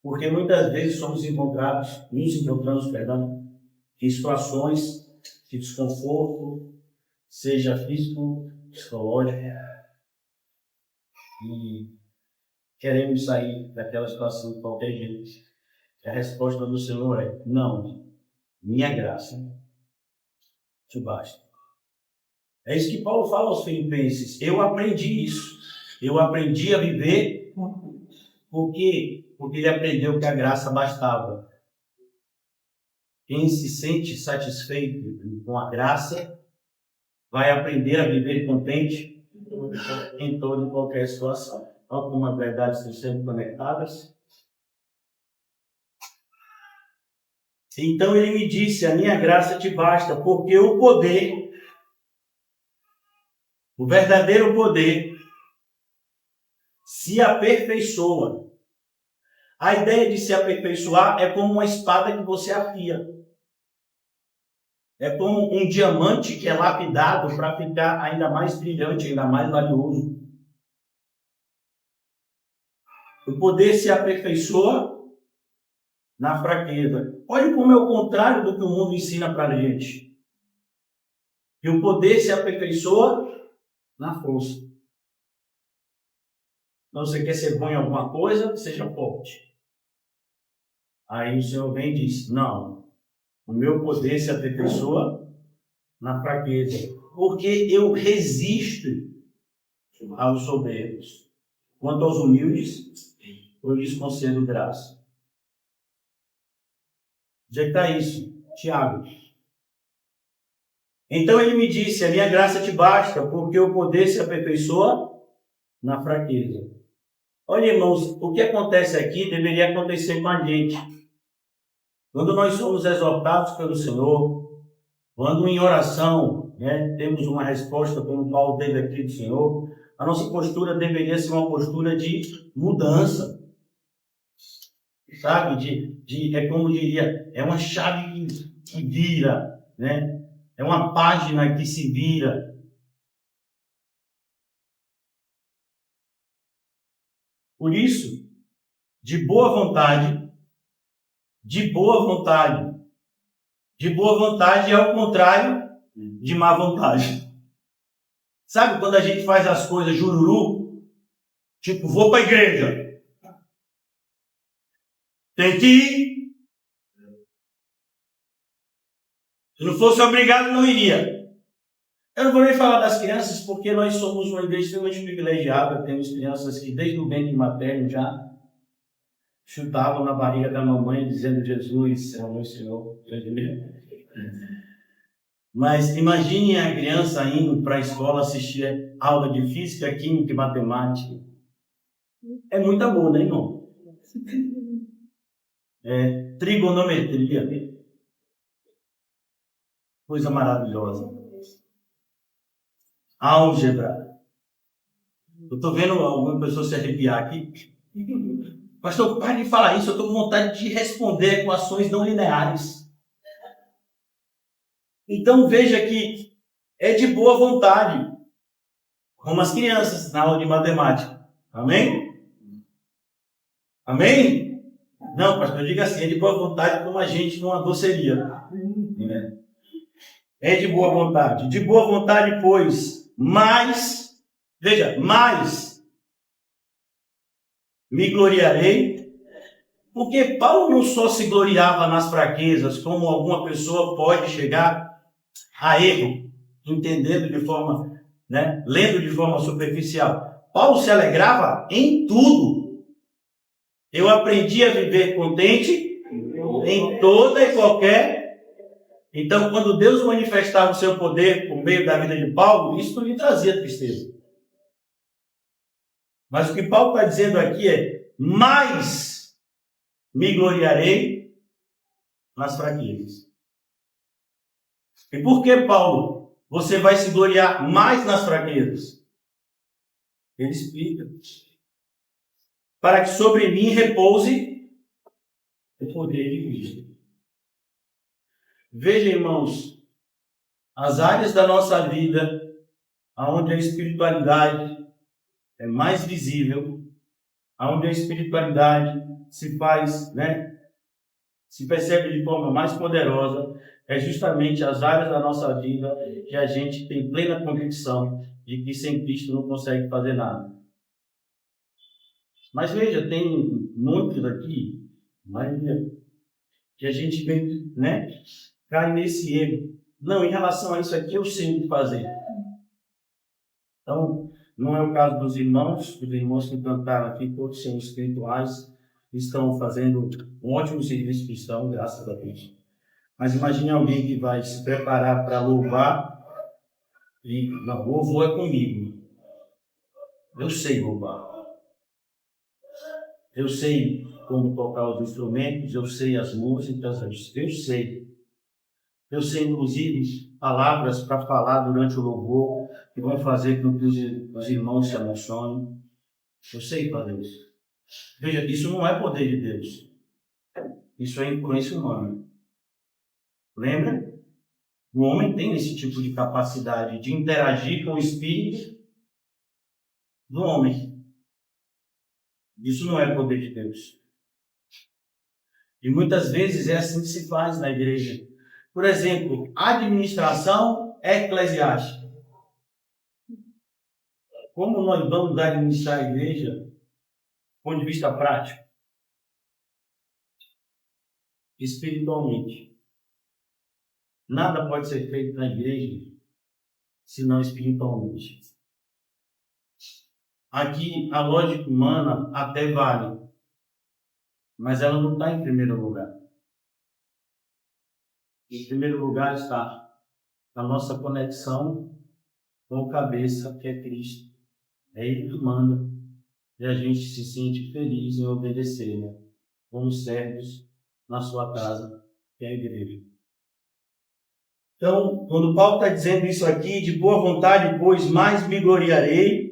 Porque muitas vezes nos encontramos, em situações de desconforto, seja físico, psicológico, e queremos sair daquela situação de qualquer jeito. A resposta do Senhor é: não, minha graça te basta. É isso que Paulo fala aos Filipenses. Eu aprendi isso. Eu aprendi a viver porque ele aprendeu que a graça bastava. Quem se sente satisfeito com a graça vai aprender a viver contente em toda e qualquer situação. Algumas verdades estão sendo conectadas. Então ele me disse, a minha graça te basta, porque o poder, o verdadeiro poder, se aperfeiçoa. A ideia de se aperfeiçoar é como uma espada que você afia. É como um diamante que é lapidado para ficar ainda mais brilhante, ainda mais valioso. O poder se aperfeiçoa na fraqueza. Olha como é o contrário do que o mundo ensina para a gente. Que o poder se aperfeiçoa na força. Então, você quer ser bom em alguma coisa, seja forte. Aí o Senhor vem e diz, não, o meu poder se aperfeiçoa na fraqueza. Porque eu resisto aos soberbos. Quanto aos humildes, eu lhes concedo graça. Onde é que está isso? Tiago. Então ele me disse, a minha graça te basta, porque o poder se aperfeiçoa na fraqueza. Olha, irmãos, o que acontece aqui deveria acontecer com a gente. Quando nós somos exortados pelo Senhor, quando em oração, temos uma resposta, como Paulo teve aqui do Senhor, a nossa postura deveria ser uma postura de mudança. Sabe? É como diria, é uma chave que vira, né? É uma página que se vira. Por isso, de boa vontade, de boa vontade. De boa vontade é o contrário de má vontade. Sabe quando a gente faz as coisas jururu? Tipo, vou para a igreja. Tem que ir. Se não fosse obrigado, não iria. Eu não vou nem falar das crianças, porque nós somos uma igreja extremamente privilegiada. Temos crianças que desde o ventre materno já chutavam na barriga da mamãe, dizendo Jesus é o meu Senhor. Mas imagine a criança indo para a escola assistir aula de física, química e matemática. É muito amor, né, irmão? Trigonometria. Coisa maravilhosa. Álgebra. Eu estou vendo alguma pessoa se arrepiar aqui. Pastor, pare de falar isso. Eu estou com vontade de responder equações não lineares. Então veja que é de boa vontade. Como as crianças na aula de matemática. Amém? Amém? Não, pastor, diga assim, é de boa vontade como a gente numa doceria. É de boa vontade. De boa vontade, pois, mais me gloriarei. Porque Paulo não só se gloriava nas fraquezas, como alguma pessoa pode chegar a erro, entendendo de forma, lendo de forma superficial. Paulo se alegrava em tudo. Eu aprendi a viver contente em toda e qualquer. Então, quando Deus manifestava o seu poder por meio da vida de Paulo, isso não lhe trazia tristeza. Mas o que Paulo está dizendo aqui é, mais me gloriarei nas fraquezas. E por que, Paulo, você vai se gloriar mais nas fraquezas? Ele explica. Para que sobre mim repouse o poder de Cristo. Veja, irmãos, as áreas da nossa vida onde a espiritualidade é mais visível, onde a espiritualidade se faz, se percebe de forma mais poderosa, é justamente as áreas da nossa vida que a gente tem plena convicção de que sem Cristo não consegue fazer nada. Mas veja, tem muitos aqui, maioria, que a gente vem, cai nesse erro. Não, em relação a isso aqui eu sei o que fazer. Então, não é o caso dos irmãos que cantaram aqui, todos são espirituais, estão fazendo um ótimo serviço cristão, graças a Deus. Mas imagine alguém que vai se preparar para louvar e não, louvor é comigo. Eu sei louvar. Eu sei como tocar os instrumentos, eu sei as músicas, eu sei. Eu sei, inclusive, palavras para falar durante o louvor que vão fazer com que os irmãos se emocionem. Eu sei fazer isso. Veja, isso não é poder de Deus. Isso é influência humana. Lembra? O homem tem esse tipo de capacidade de interagir com o espírito do homem. Isso não é poder de Deus. E muitas vezes é assim que se faz na igreja. Por exemplo, administração eclesiástica. Como nós vamos administrar a igreja do ponto de vista prático? Espiritualmente. Nada pode ser feito na igreja senão espiritualmente. Aqui a lógica humana até vale, mas ela não está em primeiro lugar. Em primeiro lugar está a nossa conexão com o cabeça, que é Cristo. É Ele que manda. E a gente se sente feliz em obedecer, né? Como servos na sua casa, que é a igreja. Então, quando Paulo está dizendo isso aqui, de boa vontade, pois mais me gloriarei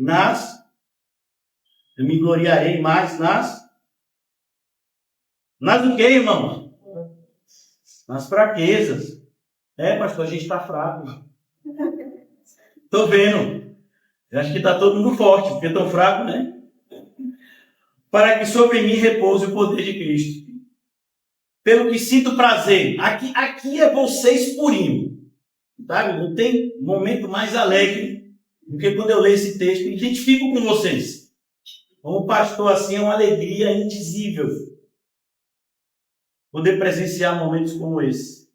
eu me gloriarei mais nas o quê, irmão? Nas fraquezas. Pastor, a gente está fraco. Estou vendo. Eu acho que está todo mundo forte, porque tão fraco, né? Para que sobre mim repouse o poder de Cristo. Pelo que sinto prazer. Aqui é vocês purinho. Sabe? Não tem momento mais alegre do que quando eu leio esse texto e identifico com vocês. Como pastor, assim, é uma alegria indizível poder presenciar momentos como esse.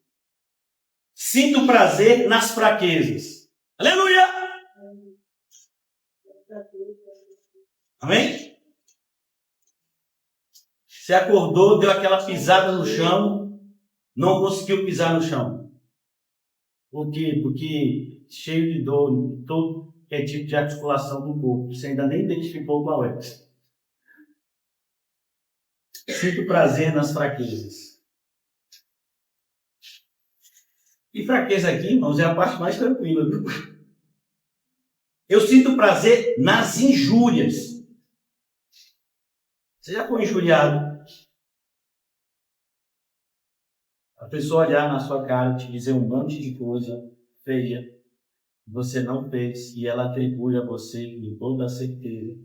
Sinto prazer nas fraquezas. Aleluia! Amém? Você acordou, deu aquela pisada no chão, não conseguiu pisar no chão. Por quê? Porque cheio de dor em todo tipo de articulação do corpo. Você ainda nem identificou qual é. Sinto prazer nas fraquezas. E fraqueza aqui, irmãos, é a parte mais tranquila. Viu? Eu sinto prazer nas injúrias. Você já foi injuriado? A pessoa olhar na sua cara e te dizer um monte de coisa feia que você não fez e ela atribui a você com toda a certeza.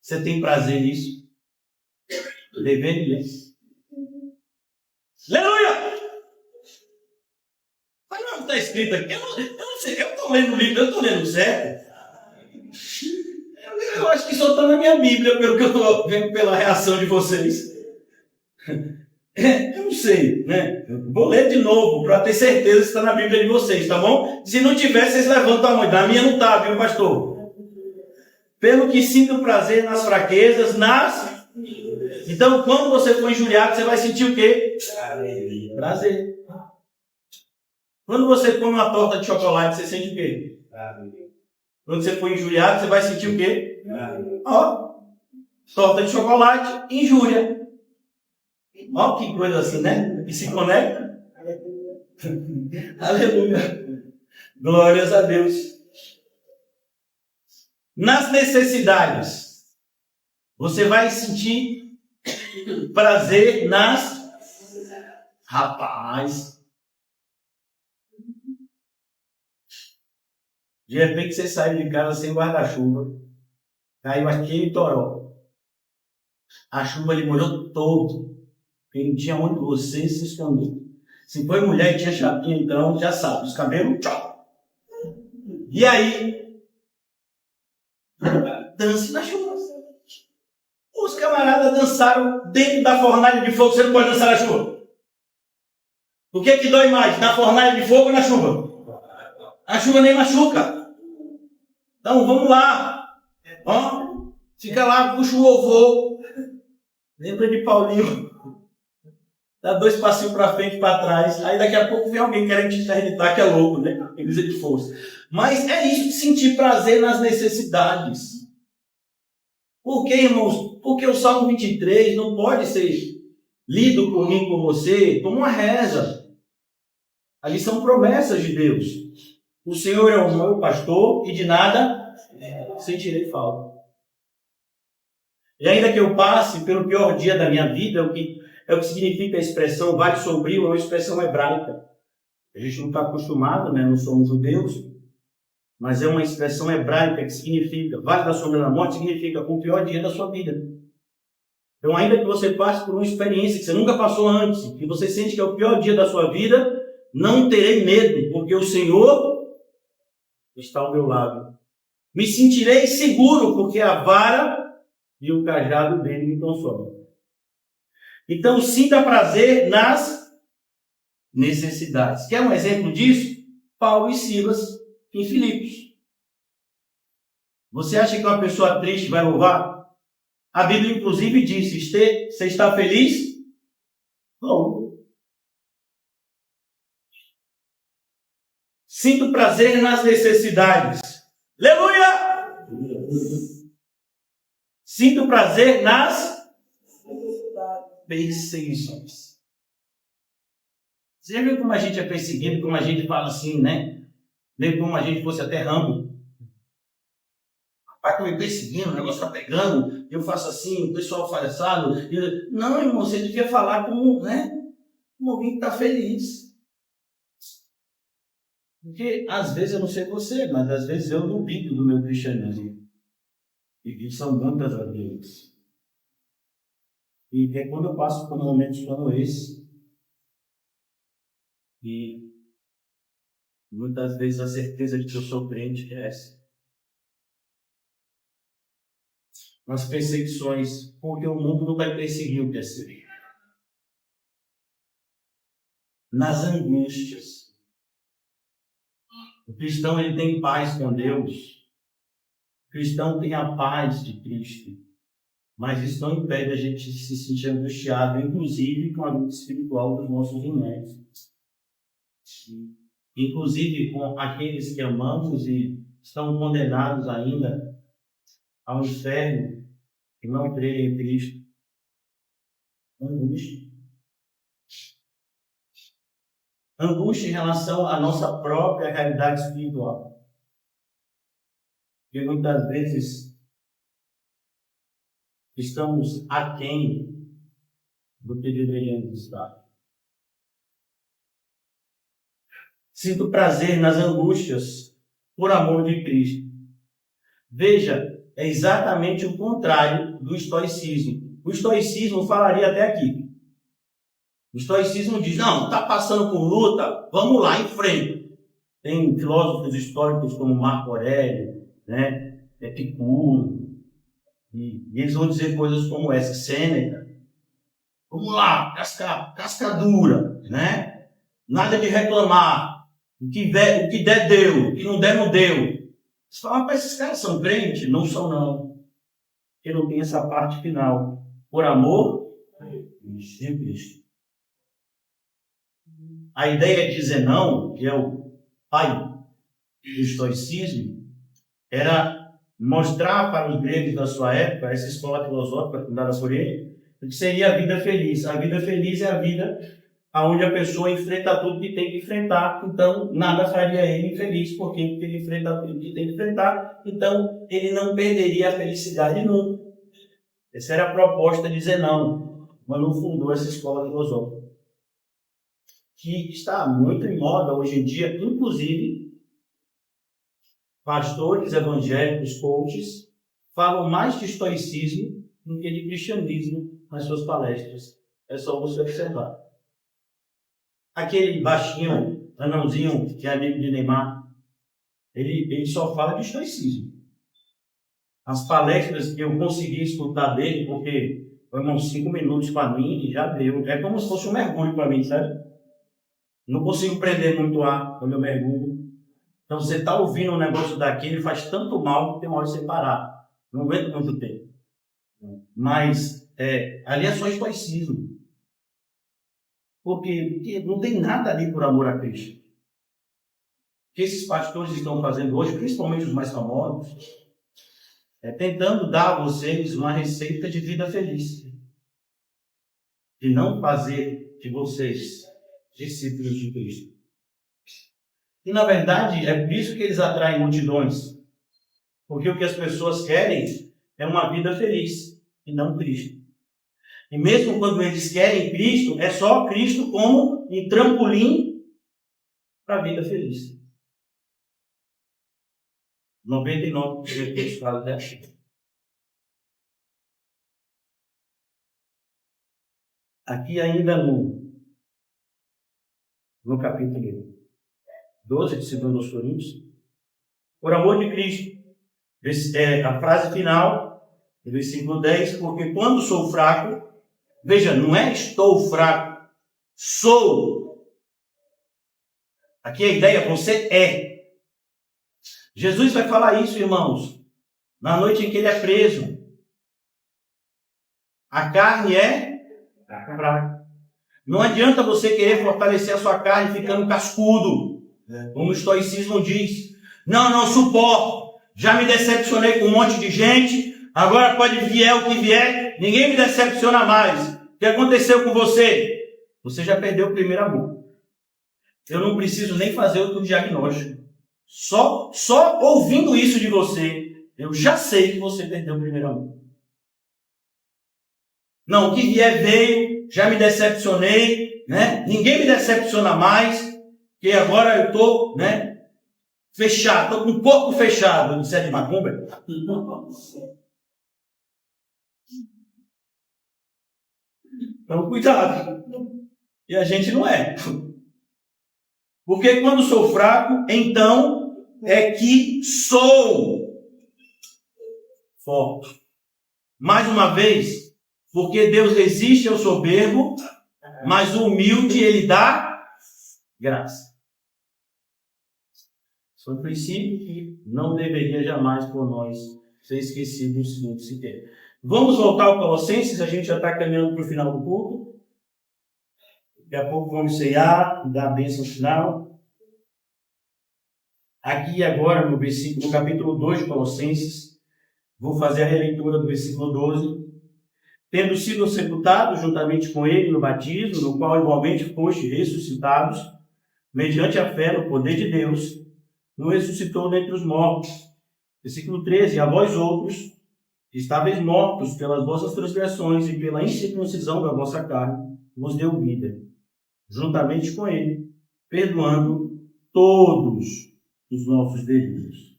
Você tem prazer nisso? Deveria. Aleluia! Mas não está escrito aqui. Eu não sei. Eu estou lendo o livro, eu estou lendo certo. Eu acho que só está na minha Bíblia, pelo que eu estou vendo pela reação de vocês. Eu não sei, né? Vou ler de novo para ter certeza se está na Bíblia de vocês, tá bom? Se não tiver, vocês levantam a mão. Na minha não está, viu, pastor? Pelo que sinto prazer nas fraquezas, Então, quando você for injuriado, você vai sentir o quê? Prazer. Quando você come uma torta de chocolate, você sente o quê? Quando você for injuriado, você vai sentir o quê? Torta de chocolate, injúria. Ó, que coisa assim, né? Que se conecta. Aleluia. Glórias a Deus. Nas necessidades, você vai sentir prazer nas... Rapaz. De repente você saiu de casa sem guarda-chuva. Caiu aquele toró. A chuva lhe molhou todo. Porque não tinha onde você se esconder. Se foi mulher e tinha chapinha, então já sabe. Os cabelos, tchau. E aí? Dance na chuva. Os camaradas dançaram dentro da fornalha de fogo. Você não pode dançar na chuva. O que é que dói mais? Na fornalha de fogo ou na chuva? A chuva nem machuca. Então vamos lá. Ó, fica lá, puxa o louvor. Lembra de Paulinho? Dá 2 passinhos para frente e para trás. Aí daqui a pouco vem alguém querendo te interditar, que é louco, né? Igreja de força. Mas é isso de sentir prazer nas necessidades. Por quê, irmãos? Porque o Salmo 23 não pode ser lido por mim, por você, como uma reza. Ali são promessas de Deus. O Senhor é o meu pastor e de nada sentirei falta. E ainda que eu passe pelo pior dia da minha vida, o que significa a expressão vale sombrio, é uma expressão hebraica. A gente não está acostumado, né? Não somos judeus, mas é uma expressão hebraica que significa, vale da sombra da morte, significa o pior dia da sua vida. Então, ainda que você passe por uma experiência que você nunca passou antes, que você sente que é o pior dia da sua vida, não terei medo, porque o Senhor está ao meu lado. Me sentirei seguro, porque a vara e o cajado dele me consolam. Então, sinta prazer nas necessidades. Quer um exemplo disso? Paulo e Silas em Filipos. Você acha que uma pessoa triste vai louvar? A Bíblia, inclusive, diz: você está feliz? Louve. Sinto prazer nas necessidades. Aleluia! Sinto prazer nas perseguições. Você já viu como a gente é perseguido, como a gente fala assim, né? Meio como a gente fosse até Rambo. Vai me perseguindo, o negócio está pegando, eu faço assim, o pessoal faz assado. Não, irmão, você devia falar como, né? Como alguém que está feliz. Porque às vezes, eu não sei você, mas às vezes eu duvido do meu cristianismo. E são muitas as vezes. E é quando eu passo por momentos como esse, e muitas vezes a certeza de que eu sou crente é essa. Nas perseguições, porque o mundo não vai perseguir o que é seu. Nas angústias. O cristão, ele tem paz com Deus. O cristão tem a paz de Cristo. Mas isso não impede a gente de se sentir angustiado, inclusive com a luta espiritual dos nossos irmãos. Inclusive com aqueles que amamos e estão condenados ainda ao inferno, que não creem em Cristo. Angústia. Angústia em relação à nossa própria realidade espiritual. Porque muitas vezes estamos aquém do que deveríamos estar. Sinto prazer nas angústias por amor de Cristo. Veja, é exatamente o contrário do estoicismo. O estoicismo falaria até aqui. O estoicismo diz: não, está passando por luta, vamos lá, em frente. Tem filósofos históricos como Marco Aurélio, né? Epicuro, e eles vão dizer coisas como essa, Sêneca. Vamos lá, casca dura, né? Nada de reclamar. O que der, deu. O que não der, não deu. Você fala: mas esses caras são crentes? Não são, não. Porque não tem essa parte final. Por amor de Cristo. A ideia de Zenão, que é o pai do estoicismo, era mostrar para os gregos da sua época, essa escola filosófica fundada por ele, que seria a vida feliz. A vida feliz é a vida onde a pessoa enfrenta tudo que tem que enfrentar, então nada faria ele infeliz, porque ele enfrenta tudo que tem que enfrentar, então ele não perderia a felicidade nunca. Essa era a proposta de Zenão, quando fundou essa escola filosófica, que está muito em moda hoje em dia, inclusive pastores evangélicos, coaches, falam mais de estoicismo do que de cristianismo nas suas palestras. É só você observar. Aquele baixinho, anãozinho, que é amigo de Neymar, ele só fala de estoicismo. As palestras que eu consegui escutar dele, porque foi uns 5 minutos para mim e já deu. É como se fosse um mergulho para mim, sabe? Não consigo prender muito ar quando eu mergulho. Então você está ouvindo um negócio daquele, faz tanto mal que tem uma hora de você parar. Não aguento muito tempo. Mas ali é só estoicismo. Porque não tem nada ali por amor a Cristo. O que esses pastores estão fazendo hoje, principalmente os mais famosos, é tentando dar a vocês uma receita de vida feliz. E não fazer de vocês discípulos de Cristo. E na verdade é por isso que eles atraem multidões. Porque o que as pessoas querem é uma vida feliz e não Cristo. E mesmo quando eles querem Cristo, é só Cristo como um trampolim para a vida feliz. 99% dos casos é assim. aqui ainda no capítulo 12 de 2 Coríntios, por amor de Cristo, a frase final, versículo 10, porque quando sou fraco, veja, não é estou fraco, sou. Aqui a ideia, você é. Jesus vai falar isso, irmãos, na noite em que ele é preso. A carne é fraca. Não adianta você querer fortalecer a sua carne ficando cascudo, como o estoicismo diz. Não suporto. Já me decepcionei com um monte de gente. Agora pode vier o que vier. Ninguém me decepciona mais. O que aconteceu com você? Você já perdeu o primeiro amor. Eu não preciso nem fazer outro diagnóstico. Só ouvindo isso de você, eu já sei que você perdeu o primeiro amor. Não, o que vier veio, já me decepcionei, né? Ninguém me decepciona mais, porque agora eu estou, né, fechado, estou com o corpo fechado. Eu disse de macumba. Então, cuidado. E a gente não é. Porque quando sou fraco, então é que sou forte. Mais uma vez, porque Deus resiste ao soberbo, mas o humilde ele dá graça. Isso é um princípio que não deveria jamais por nós ser esquecido no sequer. Vamos voltar ao Colossenses, a gente já está caminhando para o final do culto. Daqui a pouco vamos ceiar, dar a bênção final. Aqui agora, no capítulo 2 de Colossenses, vou fazer a releitura do versículo 12. Tendo sido sepultados juntamente com ele no batismo, no qual igualmente foste ressuscitados, mediante a fé no poder de Deus, nos ressuscitou dentre os mortos. Versículo 13. A vós outros, que estáveis mortos pelas vossas transgressões e pela incircuncisão da vossa carne, vos deu vida, juntamente com ele, perdoando todos os nossos delitos.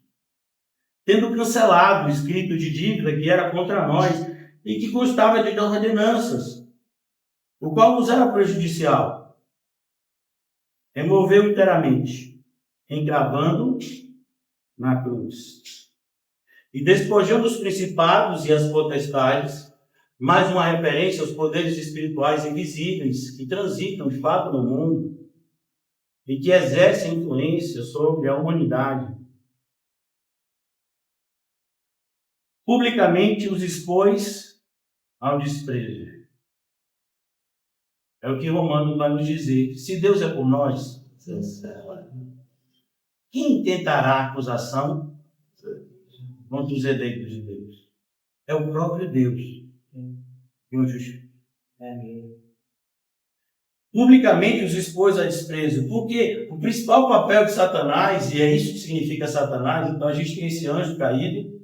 Tendo cancelado o escrito de dívida que era contra nós, e que constava de ordenanças, o qual nos era prejudicial. Removeu inteiramente, engravando na cruz. E despojando os principados e as potestades, mais uma referência aos poderes espirituais invisíveis que transitam de fato no mundo e que exercem influência sobre a humanidade. Publicamente os expôs ao desprezo. É o que Romanos vai nos dizer. Se Deus é por nós, quem tentará acusação contra os eleitos de Deus? É o próprio Deus. E o justo. Publicamente os expôs a desprezo. Porque o principal papel de Satanás, e é isso que significa Satanás, então a gente tem esse anjo caído,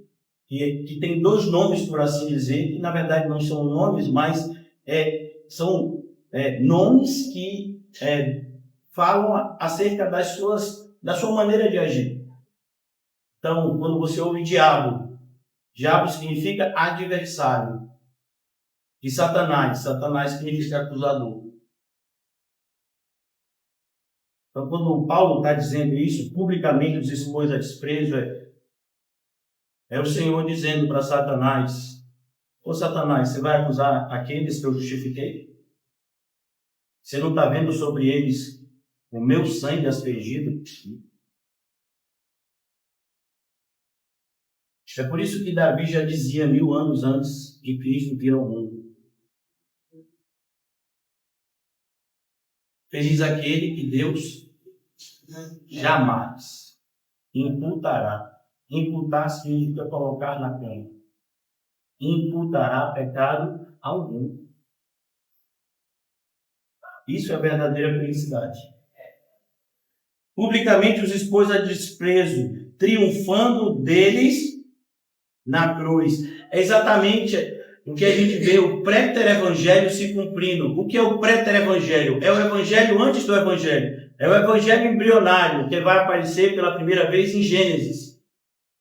que tem dois nomes, por assim dizer, que na verdade não são nomes, mas são nomes que falam acerca da sua maneira de agir. Então, quando você ouve diabo significa adversário. E Satanás significa acusador. Então, quando Paulo está dizendo isso, publicamente os expôs a desprezo, é o Senhor dizendo para Satanás: ô Satanás, você vai acusar aqueles que eu justifiquei? Você não está vendo sobre eles o meu sangue aspergido? É por isso que Davi já dizia 1000 anos antes de Cristo vir ao mundo: feliz aquele que Deus jamais imputará. Imputar significa colocar na conta. Imputará pecado algum. Isso é a verdadeira felicidade. Publicamente os expôs a desprezo, triunfando deles na cruz. É exatamente o que a gente vê, o préter-evangelho se cumprindo. O que é o préter-evangelho? É o evangelho antes do evangelho. É o evangelho embrionário, que vai aparecer pela primeira vez em Gênesis.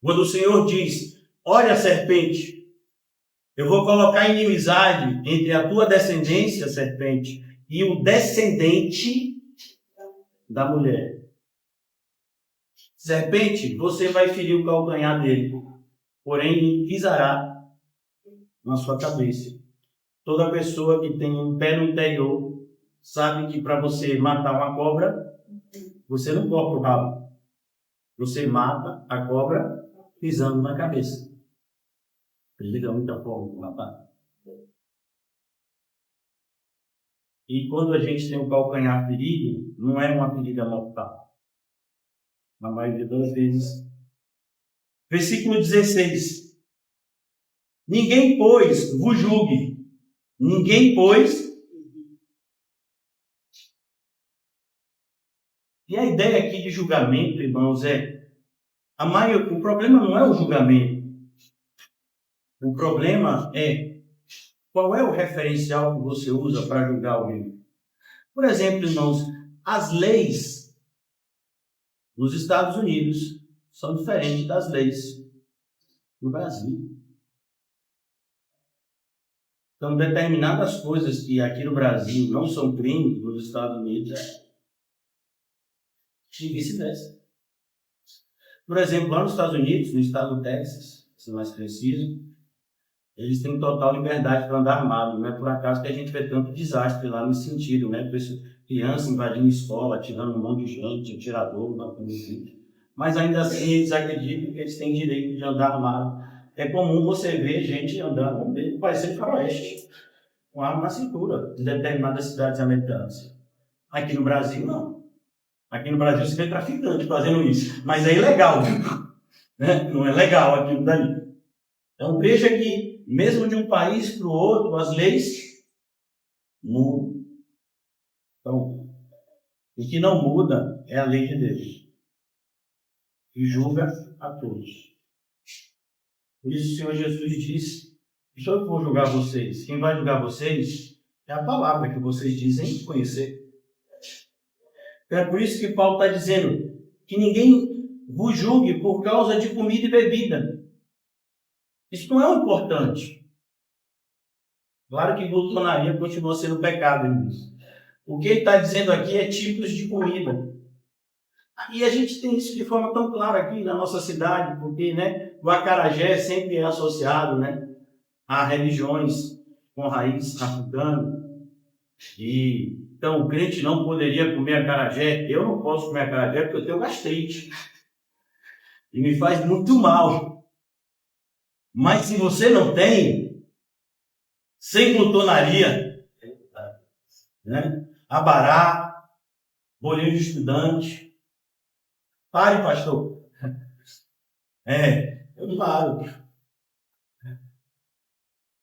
Quando o Senhor diz: olha a serpente, Eu vou colocar inimizade entre a tua descendência, serpente, e o descendente da mulher. Serpente, você vai ferir o calcanhar dele, porém pisará na sua cabeça. Toda pessoa que tem um pé no interior sabe que para você matar uma cobra, você não corta o rabo. Você mata a cobra pisando na cabeça. Liga muita forma, matar. E quando a gente tem o calcanhar ferido, não é uma ferida mortal. Na maioria das vezes. Versículo 16. Ninguém, pois, vos julgue. Ninguém, pois. E a ideia aqui de julgamento, irmãos, o problema não é o julgamento. O problema é qual é o referencial que você usa para julgar alguém. Por exemplo, irmãos, as leis nos Estados Unidos são diferentes das leis no Brasil. Então, determinadas coisas que aqui no Brasil não são crime, nos Estados Unidos e vice-versa. Por exemplo, lá nos Estados Unidos, no estado do Texas, se mais preciso, eles têm total liberdade para andar armado. Não é por acaso que a gente vê tanto desastre lá nesse sentido, né? Criança invadindo escola, atirando um monte de gente, atirador, mas ainda assim eles acreditam que eles têm direito de andar armado. É comum você ver gente andando, parecendo faroeste, com arma na cintura, em determinadas cidades americanas. Aqui no Brasil, não. Aqui no Brasil você vê traficante fazendo isso, mas é ilegal, né? Não é legal aquilo dali. Então veja que, mesmo de um país para o outro, as leis mudam. Então, o que não muda é a lei de Deus, que julga a todos. Por isso o Senhor Jesus disse: sou eu que vou julgar vocês. Quem vai julgar vocês é a palavra que vocês dizem conhecer. Então é por isso que Paulo está dizendo que ninguém vos julgue por causa de comida e bebida. Isso não é o importante. Claro que glutonaria continua sendo pecado, irmãos. O que ele está dizendo aqui é tipos de comida. E a gente tem isso de forma tão clara aqui na nossa cidade, porque, né, o acarajé sempre é associado, né, a religiões com raiz africana. E então o crente não poderia comer acarajé. Eu não posso comer acarajé porque eu tenho gastrite. E me faz muito mal. Mas se você não tem, sem glutonaria, né, abará, bolinho de estudante. Pare, pastor. Eu paro.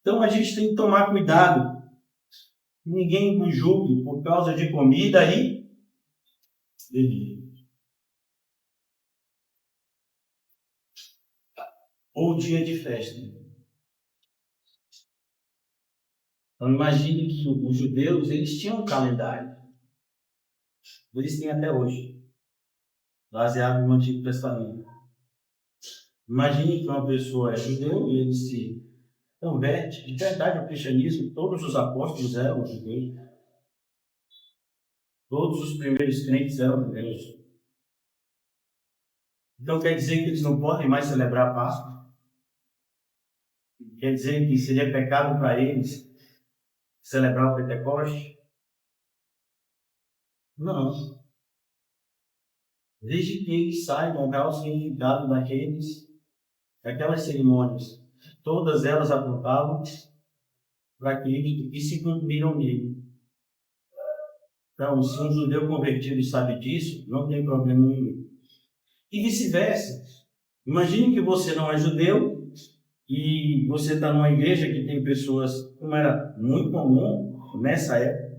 Então a gente tem que tomar cuidado. Ninguém nos julgue por causa de comida e bebida. Ou dia de festa. Então imagine que os judeus, eles tinham um calendário. Eles têm até hoje, baseado no Antigo Testamento. Imagine que uma pessoa é judeu e ele se converte de verdade ao cristianismo. Todos os apóstolos eram judeus. Todos os primeiros crentes eram judeus. Então quer dizer que eles não podem mais celebrar a Páscoa? Quer dizer que seria pecado para eles celebrar o Pentecoste? Não. Desde que eles saibam o real significado daquelas cerimônias, todas elas apontavam para aqueles que se cumpriram nele. Então, se um judeu convertido sabe disso, não tem problema nenhum. E vice-versa. Imagine que você não é judeu e você está numa igreja que tem pessoas, como era muito comum nessa época.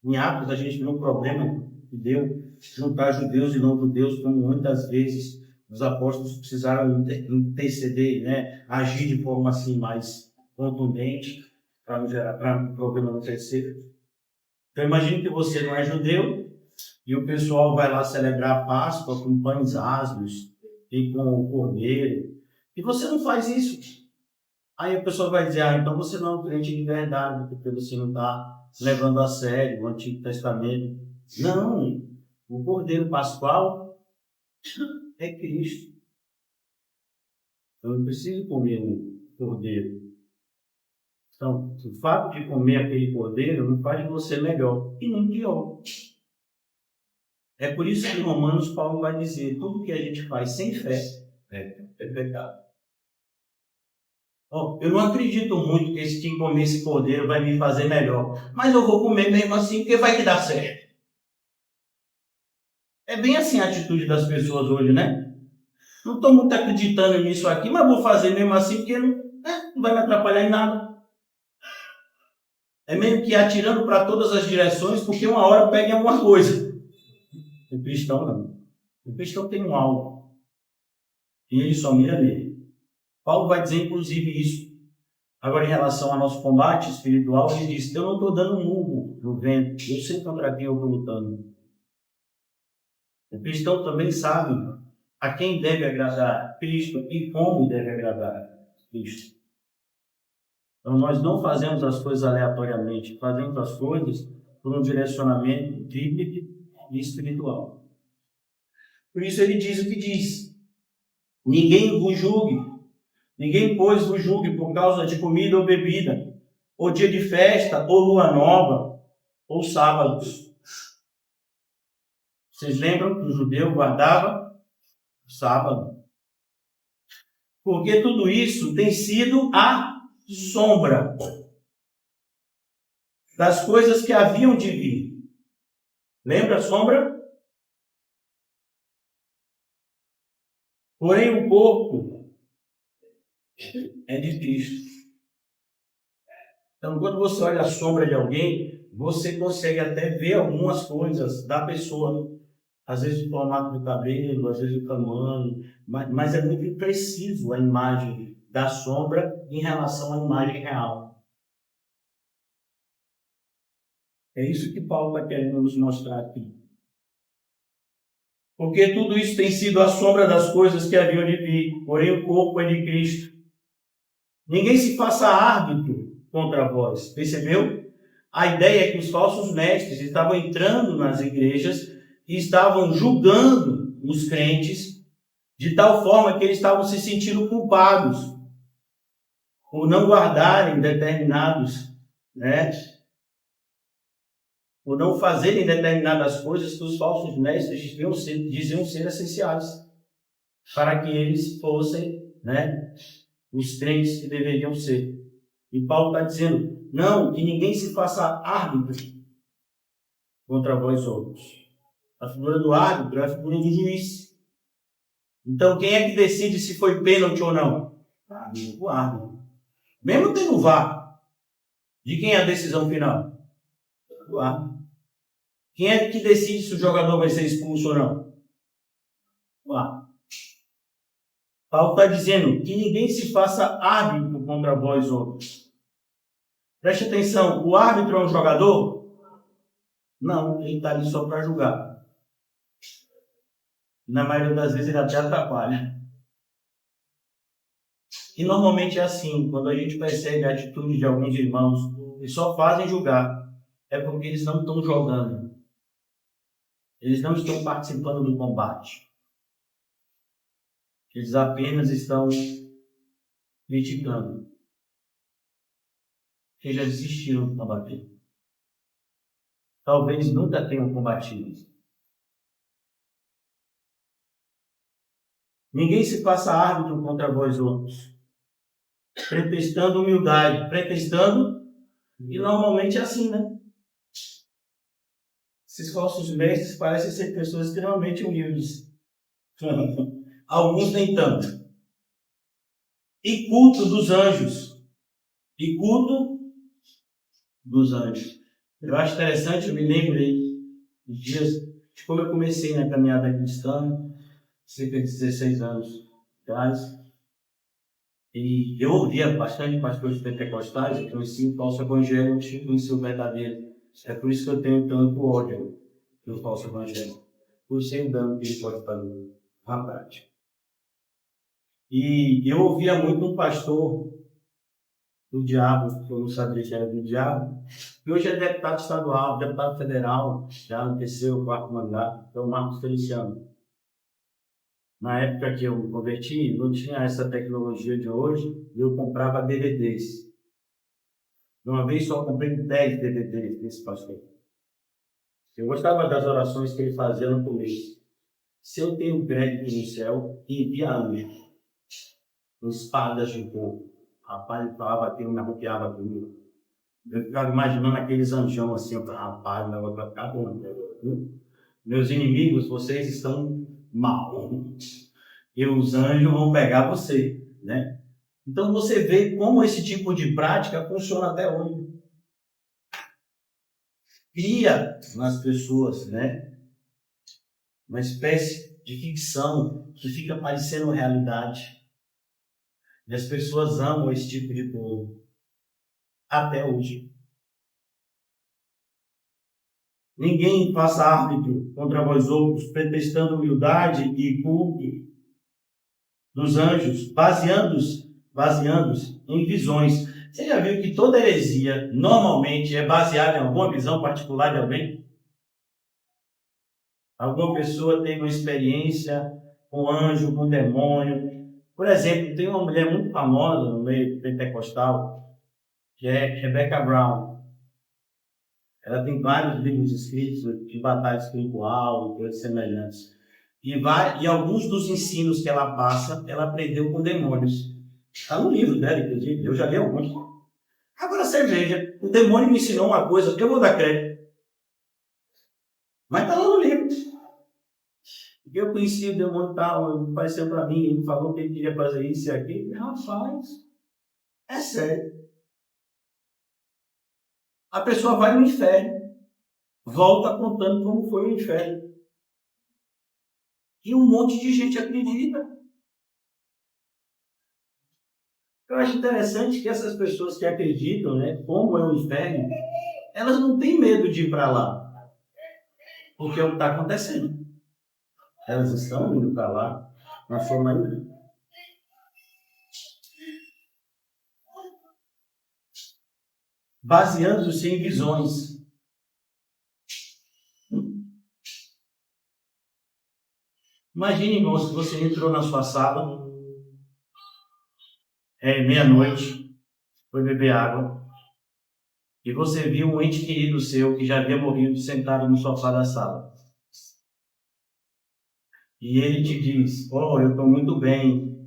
Em Atos, a gente viu um problema que deu juntar judeus e não judeus, como muitas vezes os apóstolos precisaram interceder, né? Agir de forma assim mais contundente para o problema não crescer. Então imagine que você não é judeu e o pessoal vai lá celebrar a Páscoa com pães asmos e com o cordeiro. E você não faz isso. Aí a pessoa vai dizer, então você não é um crente de verdade, porque você não está levando a sério o Antigo Testamento. Não, o Cordeiro Pascual é Cristo. Eu não preciso comer um cordeiro. Então, o fato de comer aquele cordeiro não faz de você melhor e nem pior. É por isso que em Romanos Paulo vai dizer, tudo que a gente faz sem fé é pecado. Eu não acredito muito que quem comer esse cordeiro vai me fazer melhor, mas eu vou comer mesmo assim porque vai que dá certo. É bem assim a atitude das pessoas hoje, né? Não estou muito acreditando nisso aqui, mas vou fazer mesmo assim porque não vai me atrapalhar em nada. É meio que atirando para todas as direções porque uma hora pega em alguma coisa. O cristão não. O cristão tem um alvo e ele só mira nele. Paulo vai dizer inclusive isso. Agora, em relação ao nosso combate espiritual, ele diz: eu não estou dando murro no vento, eu sei contra quem eu estou lutando. O cristão também sabe a quem deve agradar Cristo e como deve agradar Cristo. Então, nós não fazemos as coisas aleatoriamente, fazemos as coisas por um direcionamento bíblico e espiritual. Por isso ele diz o que diz: ninguém vos julgue. Ninguém, pois, vos julgue por causa de comida ou bebida, ou dia de festa, ou lua nova, ou sábados. Vocês lembram que o judeu guardava o sábado? Porque tudo isso tem sido a sombra das coisas que haviam de vir. Lembra a sombra? Porém, o corpo é de Cristo. Então, quando você olha a sombra de alguém, você consegue até ver algumas coisas da pessoa. Às vezes o formato do cabelo, às vezes o tamanho, mas é muito preciso a imagem da sombra em relação à imagem real. É isso que Paulo está querendo nos mostrar aqui. Porque tudo isso tem sido a sombra das coisas que haviam de vir, porém o corpo é de Cristo. Ninguém se faça árbitro contra vós, percebeu? A ideia é que os falsos mestres estavam entrando nas igrejas e estavam julgando os crentes de tal forma que eles estavam se sentindo culpados por não guardarem determinados, por não fazerem determinadas coisas que os falsos mestres diziam ser essenciais para que eles fossem, os crentes que deveriam ser. E Paulo está dizendo, não, que ninguém se faça árbitro contra vós outros. A figura do árbitro é a figura do juiz. Então, quem é que decide se foi pênalti ou não? O árbitro. Mesmo tendo VAR, de quem é a decisão final? O árbitro. Quem é que decide se o jogador vai ser expulso ou não? O árbitro. Paulo está dizendo que ninguém se faça árbitro contra vós outros. Preste atenção, o árbitro é um jogador? Não, ele está ali só para julgar. Na maioria das vezes ele até atrapalha. E normalmente é assim, quando a gente percebe a atitude de alguns irmãos que só fazem julgar, é porque eles não estão jogando. Eles não estão participando do combate. Eles apenas estão criticando. Que já desistiram de combater. Talvez nunca tenham combatido. Ninguém se faça árbitro contra vós outros. Pretextando humildade. Pretextando, e normalmente é assim, né? Esses falsos mestres parecem ser pessoas extremamente humildes. Alguns nem tanto. E culto dos anjos. E culto dos anjos. Eu acho interessante, eu me lembrei dos dias de como eu comecei na caminhada cristã, cerca de 16 anos atrás. E eu ouvia bastante pastores pentecostais que conheciam o falso evangelho, não conheciam o verdadeiro. É por isso que eu tenho tanto ódio do falso evangelho. Por ser o dano que ele pode fazer na prática. E eu ouvia muito um pastor do diabo, que eu não sabia que era do diabo, e hoje é deputado estadual, deputado federal, já no terceiro, quarto mandato, que é o Marcos Feliciano. Na época que eu me converti, não tinha essa tecnologia de hoje, e eu comprava DVDs. De uma vez só comprei 10 DVDs desse pastor. Eu gostava das orações que ele fazia no começo. Se eu tenho crédito no céu, envia-me espadas de fogo. Rapaz, ele falava aquilo, me arrepiava comigo. Eu ficava imaginando aqueles anjão assim, eu falava, rapaz, o negócio vai ficar bom. Meus inimigos, vocês estão mal. E os anjos vão pegar você, né? Então você vê como esse tipo de prática funciona até hoje. Cria nas pessoas, né? Uma espécie de ficção que fica parecendo realidade. E as pessoas amam esse tipo de povo. Até hoje. Ninguém faça árbitro contra vós outros, pretextando humildade e culto dos anjos, baseando-os em visões. Você já viu que toda heresia, normalmente, é baseada em alguma visão particular de alguém? Alguma pessoa tem uma experiência com anjo, com demônio. Por exemplo, tem uma mulher muito famosa no meio pentecostal, que é Rebecca Brown. Ela tem vários livros escritos de batalha espiritual e coisas semelhantes. E alguns dos ensinos que ela passa, ela aprendeu com demônios. Está no livro dela, inclusive. Eu já li alguns. Agora você veja, o demônio me ensinou uma coisa, eu vou dar crédito. Mas está lá no livro. Porque eu conheci o demônio tal, ele apareceu para mim, ele falou que ele queria fazer isso e aquilo. Rapaz, é sério. A pessoa vai no inferno, volta contando como foi o inferno. E um monte de gente acredita. Eu acho interessante que essas pessoas que acreditam, né, como é o inferno, elas não têm medo de ir para lá. Porque é o que está acontecendo. Elas estão indo para lá, na sua maioria. Baseando-se em visões. Imagine, irmãos, que você entrou na sua sala, meia-noite, foi beber água, e você viu um ente querido seu que já havia morrido sentado no sofá da sala. E ele te diz, eu estou muito bem,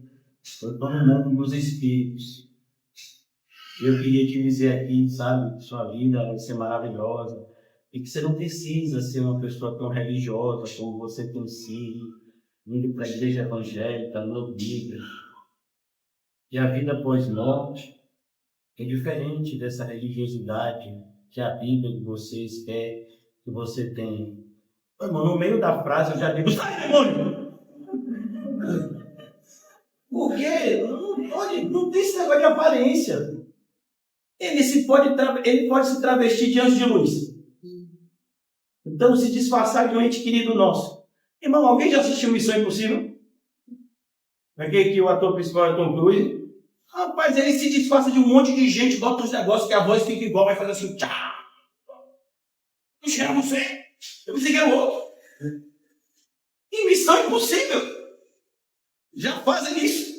eu estou no mundo dos espíritos. Eu queria te dizer aqui, sabe, que sua vida vai ser maravilhosa, e que você não precisa ser uma pessoa tão religiosa como você tem sido, indo para a igreja evangélica, lendo Bíblia. E a vida pós-morte é diferente dessa religiosidade que a Bíblia de vocês quer que você tenha. Irmão, no meio da frase eu já digo, sai, demônio! Porque não tem esse negócio de aparência. Ele pode se travestir de anjo de luz. Então, se disfarçar de um ente querido nosso. Irmão, alguém já assistiu Missão Impossível? Aquele que o ator principal é Tom Cruise? Rapaz, ele se disfarça de um monte de gente, bota uns negócios que a voz fica igual, vai fazer assim, tchá. Eu cheiro você. Eu pensei que era outro. Em Missão Impossível. Já fazem isso.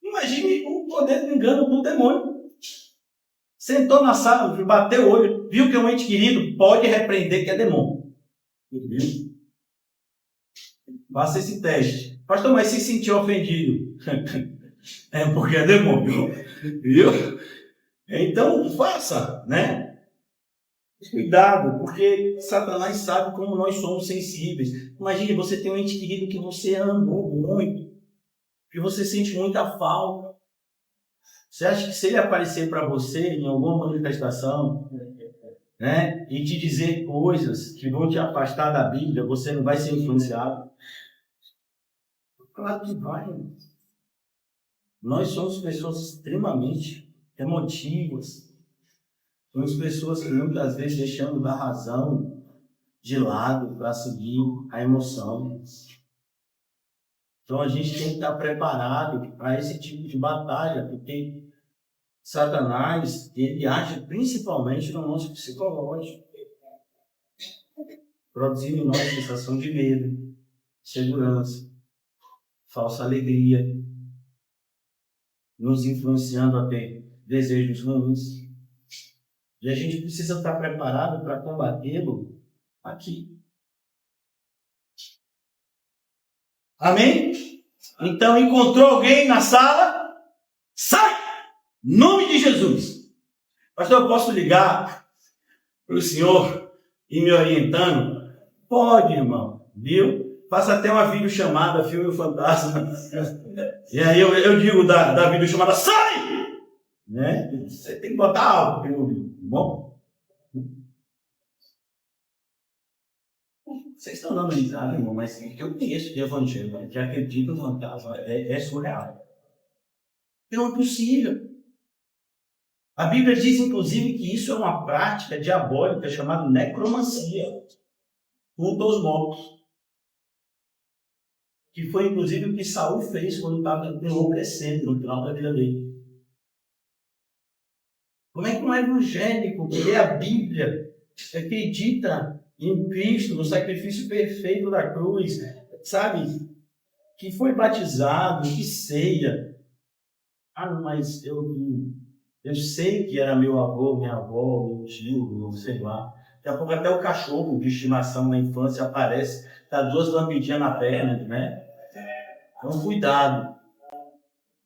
Imagine o poder do engano do demônio. Sentou na sala, bateu o olho, viu que é um ente querido, pode repreender que é demônio. Entendeu? Faça esse teste. Pastor, mas se sentir ofendido, é porque é demônio. Viu? Então, faça, né? Cuidado, porque Satanás sabe como nós somos sensíveis. Imagine, você tem um ente querido que você amou muito, que você sente muita falta. Você acha que se ele aparecer para você em alguma manifestação, né, e te dizer coisas que vão te afastar da Bíblia, você não vai ser influenciado? Claro que vai. Nós somos pessoas extremamente emotivas. Somos pessoas que muitas vezes deixamos a razão de lado para seguir a emoção. Então a gente tem que estar preparado para esse tipo de batalha, porque Satanás, ele age principalmente no nosso psicológico, produzindo em nós sensação de medo, segurança, falsa alegria, nos influenciando a ter desejos ruins. E a gente precisa estar preparado para combatê-lo aqui. Amém? Então, encontrou alguém na sala? Sai! Em nome de Jesus. Pastor, eu posso ligar para o senhor e me orientando? Pode, irmão. Viu? Faça até uma videochamada, filme o fantasma. E aí eu digo da videochamada, sai! Né? Você tem que botar algo, bom? Vocês estão dando risada, irmão, mas eu conheço de evangelho, que acredito no fantasma, é surreal. Não é possível. A Bíblia diz, inclusive, que isso é uma prática diabólica chamada necromancia, culto aos mortos. Que foi, inclusive, o que Saul fez quando estava enlouquecendo no final da vida dele. Como é que um evangélico que lê a Bíblia acredita em Cristo, no sacrifício perfeito da cruz, sabe? Que foi batizado, que ceia. Ah, mas eu sei que era meu avô, minha avó, meu tio, sei lá. Daqui a pouco até o cachorro de estimação na infância aparece, dá 2 lambidinhas na perna, né? Então, cuidado.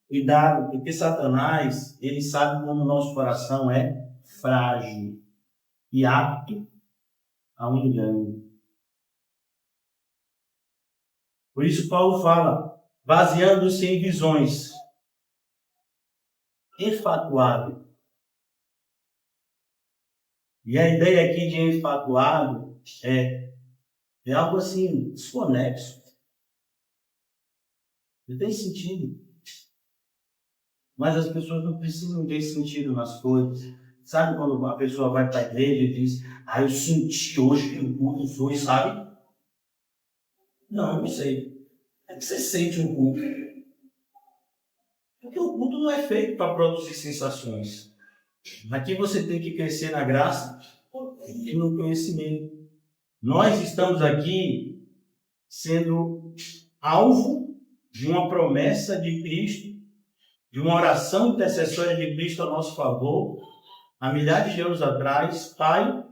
Cuidado, porque Satanás, ele sabe como o nosso coração é frágil e apto a um engano. Por isso Paulo fala, baseando-se em visões, enfatuado. E a ideia aqui de enfatuado é algo assim, desconexo. Não tem sentido. Mas as pessoas não precisam ter sentido nas coisas. Sabe quando uma pessoa vai para a igreja e diz, eu senti hoje que o culto foi, sabe? Não sei. É que você sente um culto. Porque o culto não é feito para produzir sensações. Aqui você tem que crescer na graça e no conhecimento. Nós estamos aqui sendo alvo de uma promessa de Cristo, de uma oração intercessória de Cristo a nosso favor, há milhares de anos atrás. Pai,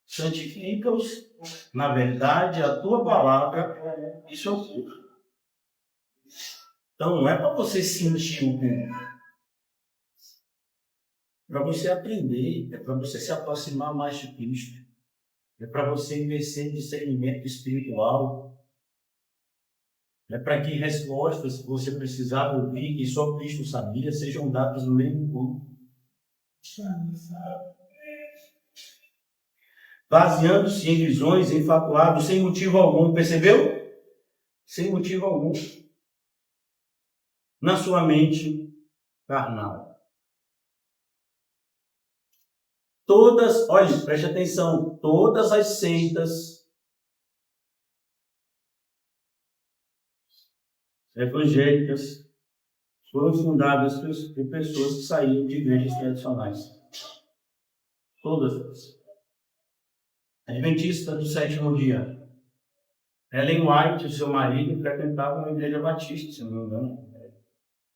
santifica-os na verdade, a tua palavra, isso é o culto. Então não é para você sentir o culto. É para você aprender, é para você se aproximar mais de Cristo. É para você exercer em discernimento espiritual. É para que respostas que você precisava ouvir, que só Cristo sabia, sejam dadas no meio do culto. Baseando-se em visões, enfatuados, sem motivo algum. Percebeu? Sem motivo algum. Na sua mente carnal. Olha, preste atenção, todas as seitas evangélicas foram fundadas por pessoas que saíram de igrejas tradicionais. Todas. Adventista do sétimo dia. Ellen White e seu marido frequentavam a igreja batista, se não me engano.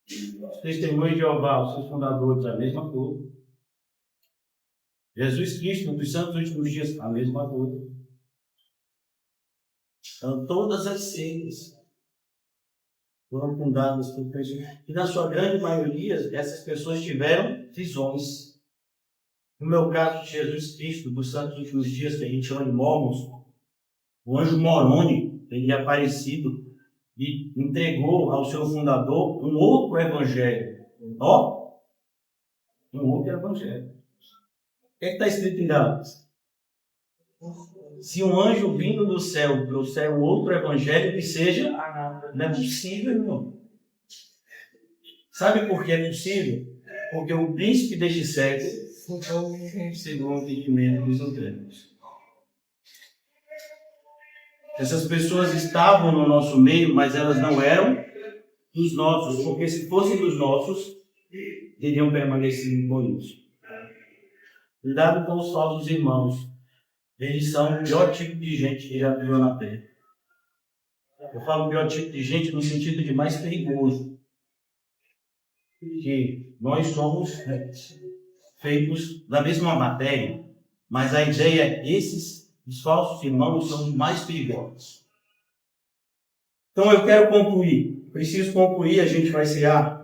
Os testemunhos de Jeová, os seus fundadores, a mesma coisa. Jesus Cristo, dos santos últimos dias, a mesma coisa. Então, todas as seitas foram fundadas por pessoas. E na sua grande maioria, essas pessoas tiveram visões. No meu caso de Jesus Cristo, dos santos últimos dias, que a gente chama de Mormons, o anjo Moroni, ele é aparecido e entregou ao seu fundador um outro evangelho. Um outro evangelho. O que está escrito em Gálatas? Se um anjo vindo do céu trouxer um outro evangelho que seja, não é possível, irmão. Sabe por que é possível? Porque o príncipe deste século segundo o entendimento dos incrédulos. Essas pessoas estavam no nosso meio, mas elas não eram dos nossos, porque se fossem dos nossos, teriam permanecido bonitos. Cuidado com os falsos irmãos. Eles são o pior tipo de gente que já viveu na Terra. Eu falo pior tipo de gente no sentido de mais perigoso. Que nós somos feitos da mesma matéria, mas a ideia é os falsos irmãos são os mais perigosos. Então eu quero concluir. Preciso concluir, a gente vai cear.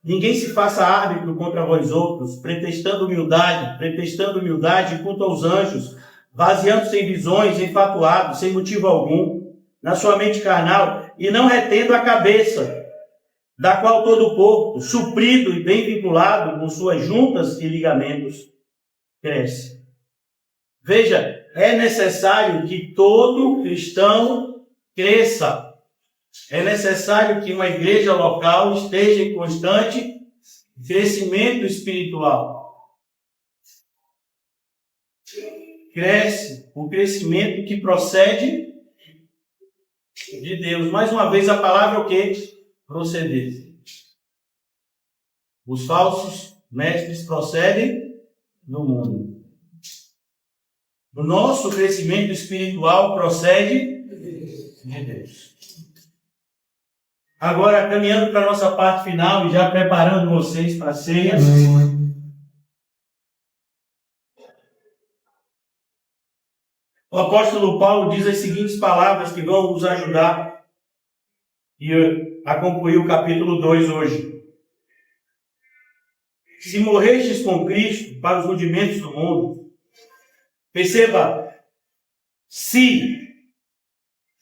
Ninguém se faça árbitro contra vós outros, pretextando humildade junto aos anjos, baseando-se em visões, enfatuados, sem motivo algum, na sua mente carnal, e não retendo a cabeça, da qual todo o corpo, suprido e bem vinculado com suas juntas e ligamentos, cresce. Veja, é necessário que todo cristão cresça. É necessário que uma igreja local esteja em constante crescimento espiritual. Cresce o crescimento que procede de Deus. Mais uma vez, a palavra é o quê? Proceder. Os falsos mestres procedem do mundo. O nosso crescimento espiritual procede de Deus. Agora, caminhando para a nossa parte final e já preparando vocês para a ceia. O apóstolo Paulo diz as seguintes palavras que vão nos ajudar a concluir o capítulo 2 hoje. Se morrestes com Cristo para os rudimentos do mundo, perceba, se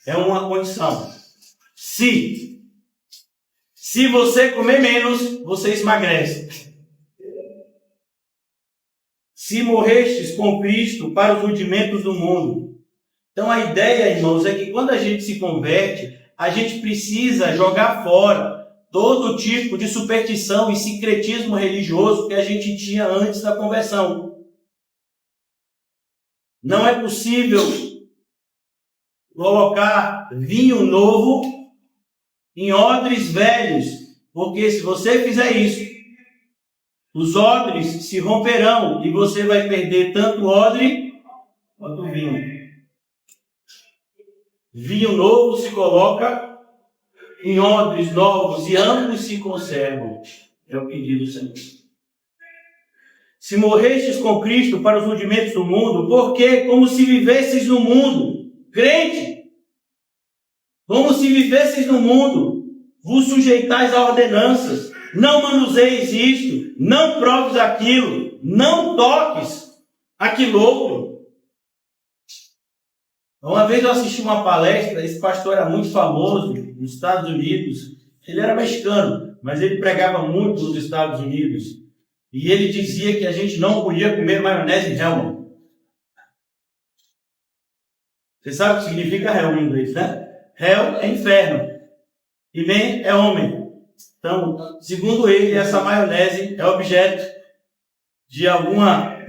é uma condição. Se você comer menos, você emagrece. Se morrestes com Cristo para os rudimentos do mundo. Então a ideia, irmãos, é que quando a gente se converte, a gente precisa jogar fora todo tipo de superstição e sincretismo religioso que a gente tinha antes da conversão. Não é possível colocar vinho novo em odres velhos, porque se você fizer isso, os odres se romperão e você vai perder tanto o odre quanto o vinho. Vinho novo se coloca em odres novos e ambos se conservam. É o pedido do Senhor. Se morrestes com Cristo para os rudimentos do mundo, porque como se vivesseis no mundo, crente, como se vivesseis no mundo, vos sujeitais a ordenanças, não manuseis isto, não proves aquilo, não toques aquilo outro. Uma vez eu assisti uma palestra, esse pastor era muito famoso nos Estados Unidos, ele era mexicano, mas ele pregava muito nos Estados Unidos, e ele dizia que a gente não podia comer maionese Hellmann's. Você sabe o que significa Hell em inglês, né? Hell é inferno, e Man é homem. Então, segundo ele, essa maionese é objeto de alguma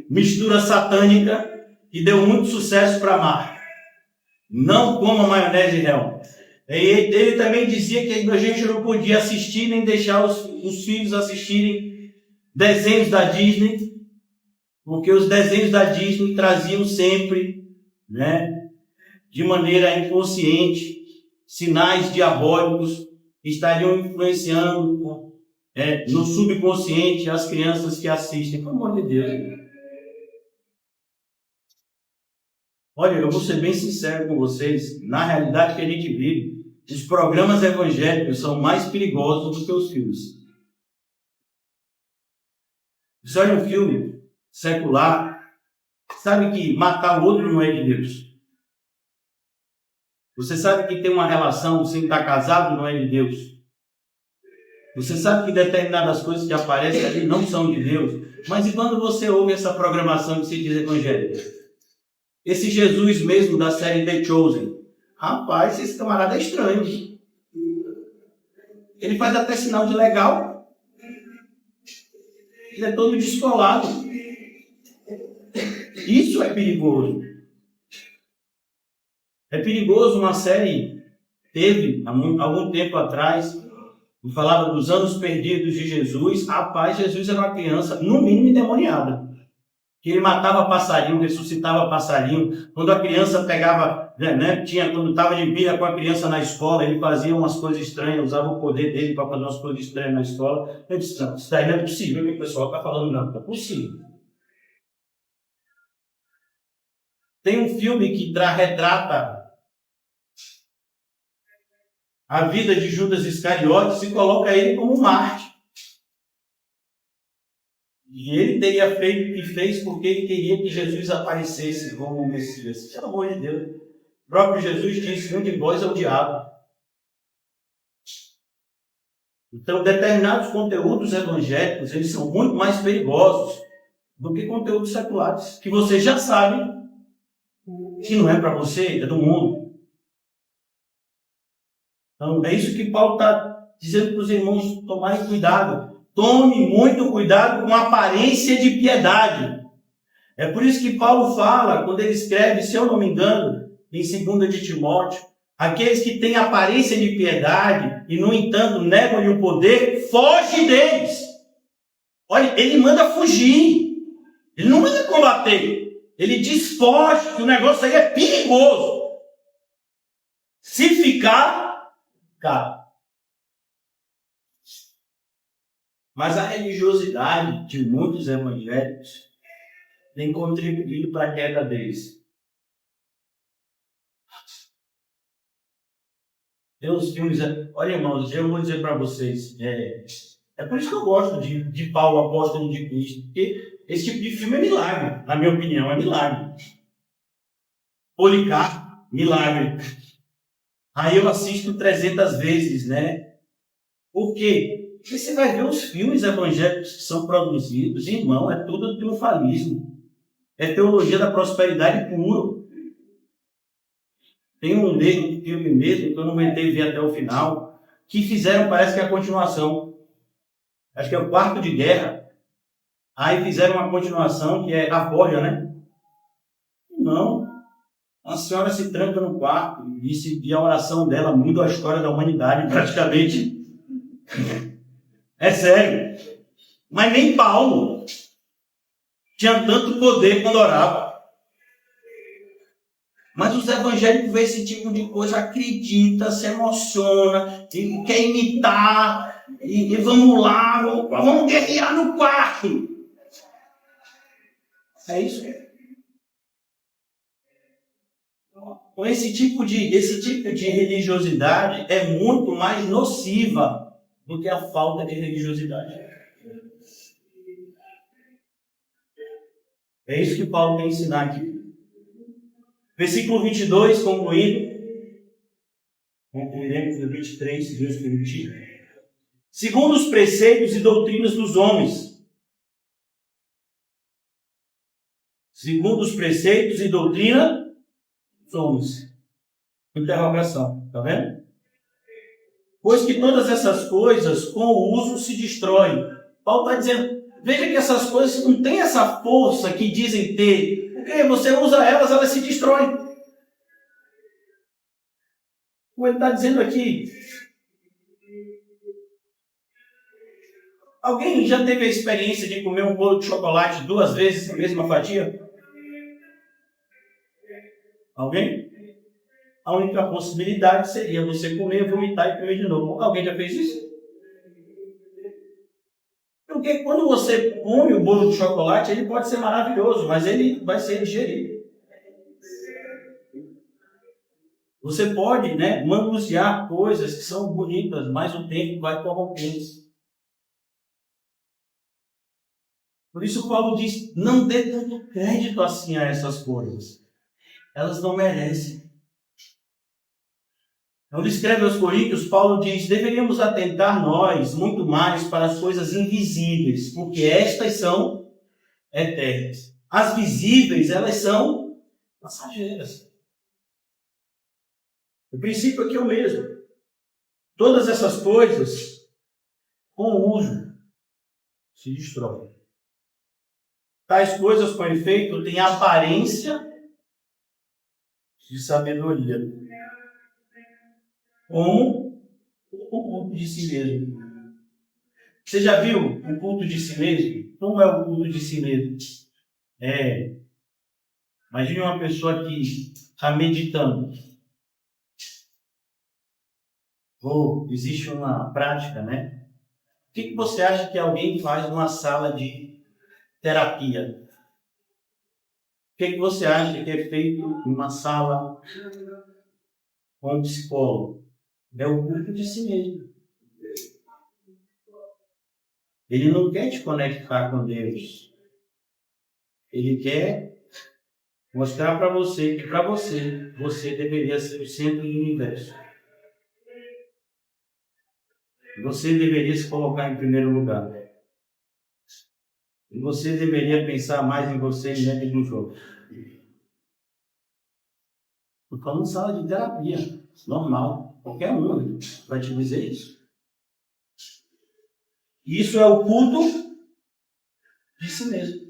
mistura satânica que deu muito sucesso para Mar. Não coma maionese Hell. Ele também dizia que a gente não podia assistir nem deixar os filhos assistirem desenhos da Disney, porque os desenhos da Disney traziam sempre, de maneira inconsciente, sinais diabólicos que estariam influenciando no subconsciente as crianças que assistem. Pelo amor de Deus. Olha, eu vou ser bem sincero com vocês. Na realidade que a gente vive, os programas evangélicos são mais perigosos do que os filmes. Você olha um filme secular, sabe que matar o outro não é de Deus. Você sabe que tem uma relação sem estar casado não é de Deus. Você sabe que determinadas coisas que aparecem ali não são de Deus. Mas e quando você ouve essa programação que se diz evangélica? Esse Jesus mesmo da série The Chosen. Rapaz, esse camarada é estranho. Ele faz até sinal de legal. Ele é todo descolado. Isso é perigoso. É perigoso uma série, teve há algum tempo atrás, falava dos anos perdidos de Jesus. Rapaz, Jesus era uma criança, no mínimo, endemoniada. Que ele matava passarinho, ressuscitava passarinho. Quando a criança pegava, quando estava de birra com a criança na escola, ele fazia umas coisas estranhas, usava o poder dele para fazer umas coisas estranhas na escola. Eu disse, não, isso daí não é possível, o pessoal está falando, não é possível. Tem um filme que retrata a vida de Judas Iscariotes e coloca ele como um mártir. E ele teria feito o que fez porque ele queria que Jesus aparecesse como o Messias. Pelo amor de Deus. O próprio Jesus disse, um de vós é o diabo. Então, determinados conteúdos evangélicos, eles são muito mais perigosos do que conteúdos seculares, que você já sabe que não é para você, é do mundo. Então, é isso que Paulo está dizendo para os irmãos tomarem cuidado. Tome muito cuidado com a aparência de piedade. É por isso que Paulo fala, quando ele escreve, se eu não me engano, em 2 de Timóteo, aqueles que têm aparência de piedade e, no entanto, negam-lhe o poder, foge deles. Olha, ele manda fugir. Ele não manda combater. Ele diz foge, que o negócio aí é perigoso. Se ficar, cara. Mas a religiosidade de muitos evangélicos tem contribuído para a queda deles. Tem uns filmes... Olha, irmãos, eu vou dizer para vocês, é por isso que eu gosto de Paulo, apóstolo de Cristo, porque esse tipo de filme é milagre, na minha opinião, é milagre. Policarpo, milagre. Aí eu assisto 300 vezes, né? Por quê? Porque você vai ver os filmes evangélicos que são produzidos, irmão, é tudo triunfalismo. É teologia da prosperidade puro. Tem um filme mesmo, que eu não aguentei ver até o final, que fizeram, parece que é a continuação. Acho que é o Quarto de Guerra. Aí fizeram uma continuação, que é a Borja, né? Não. A senhora se tranca no quarto e a oração dela muda a história da humanidade, praticamente. É sério. Mas nem Paulo tinha tanto poder quando orava. Mas os evangélicos veem esse tipo de coisa, acredita, se emociona, e quer imitar, e vamos lá, vamos guerrear no quarto. É isso. Então, esse tipo de religiosidade é muito mais nociva do que a falta de religiosidade. É isso que Paulo quer ensinar aqui. Versículo 22, concluiremos no 23, se Deus permitir. Segundo os preceitos e doutrinas dos homens. Segundo os preceitos e doutrina dos homens. Interrogação, está vendo? Pois que todas essas coisas, com o uso, se destroem. Paulo está dizendo, veja que essas coisas não têm essa força que dizem ter. Porque você usa elas, elas se destroem. Como ele está dizendo aqui. Alguém já teve a experiência de comer um bolo de chocolate 2 vezes a mesma fatia? Alguém? A única possibilidade seria você comer, vomitar e comer de novo. Alguém já fez isso? Porque quando você come o bolo de chocolate, ele pode ser maravilhoso, mas ele vai ser digerido. Você pode, manusear coisas que são bonitas, mas o tempo vai corrompê-las. Por isso Paulo diz, não dê tanto crédito assim a essas coisas. Elas não merecem. Quando escreve aos Coríntios, Paulo diz, deveríamos atentar nós muito mais para as coisas invisíveis, porque estas são eternas. As visíveis, elas são passageiras. O princípio aqui é o mesmo. Todas essas coisas, com o uso, se destroem. Tais coisas, com efeito, têm aparência de sabedoria. Como o culto de si mesmo. Você já viu o culto de si mesmo? Como é o culto de si mesmo? Imagine uma pessoa que está meditando. Existe uma prática, né? O que você acha que alguém faz numa sala de terapia? O que você acha que é feito em uma sala com um psicólogo? É o culto de si mesmo. Ele não quer te conectar com Deus. Ele quer mostrar para você que você deveria ser o centro do universo. Você deveria se colocar em primeiro lugar. E você deveria pensar mais em você e menos no jogo. Estou falando sala de terapia, normal. Qualquer um vai te dizer isso. Isso é o culto de si mesmo.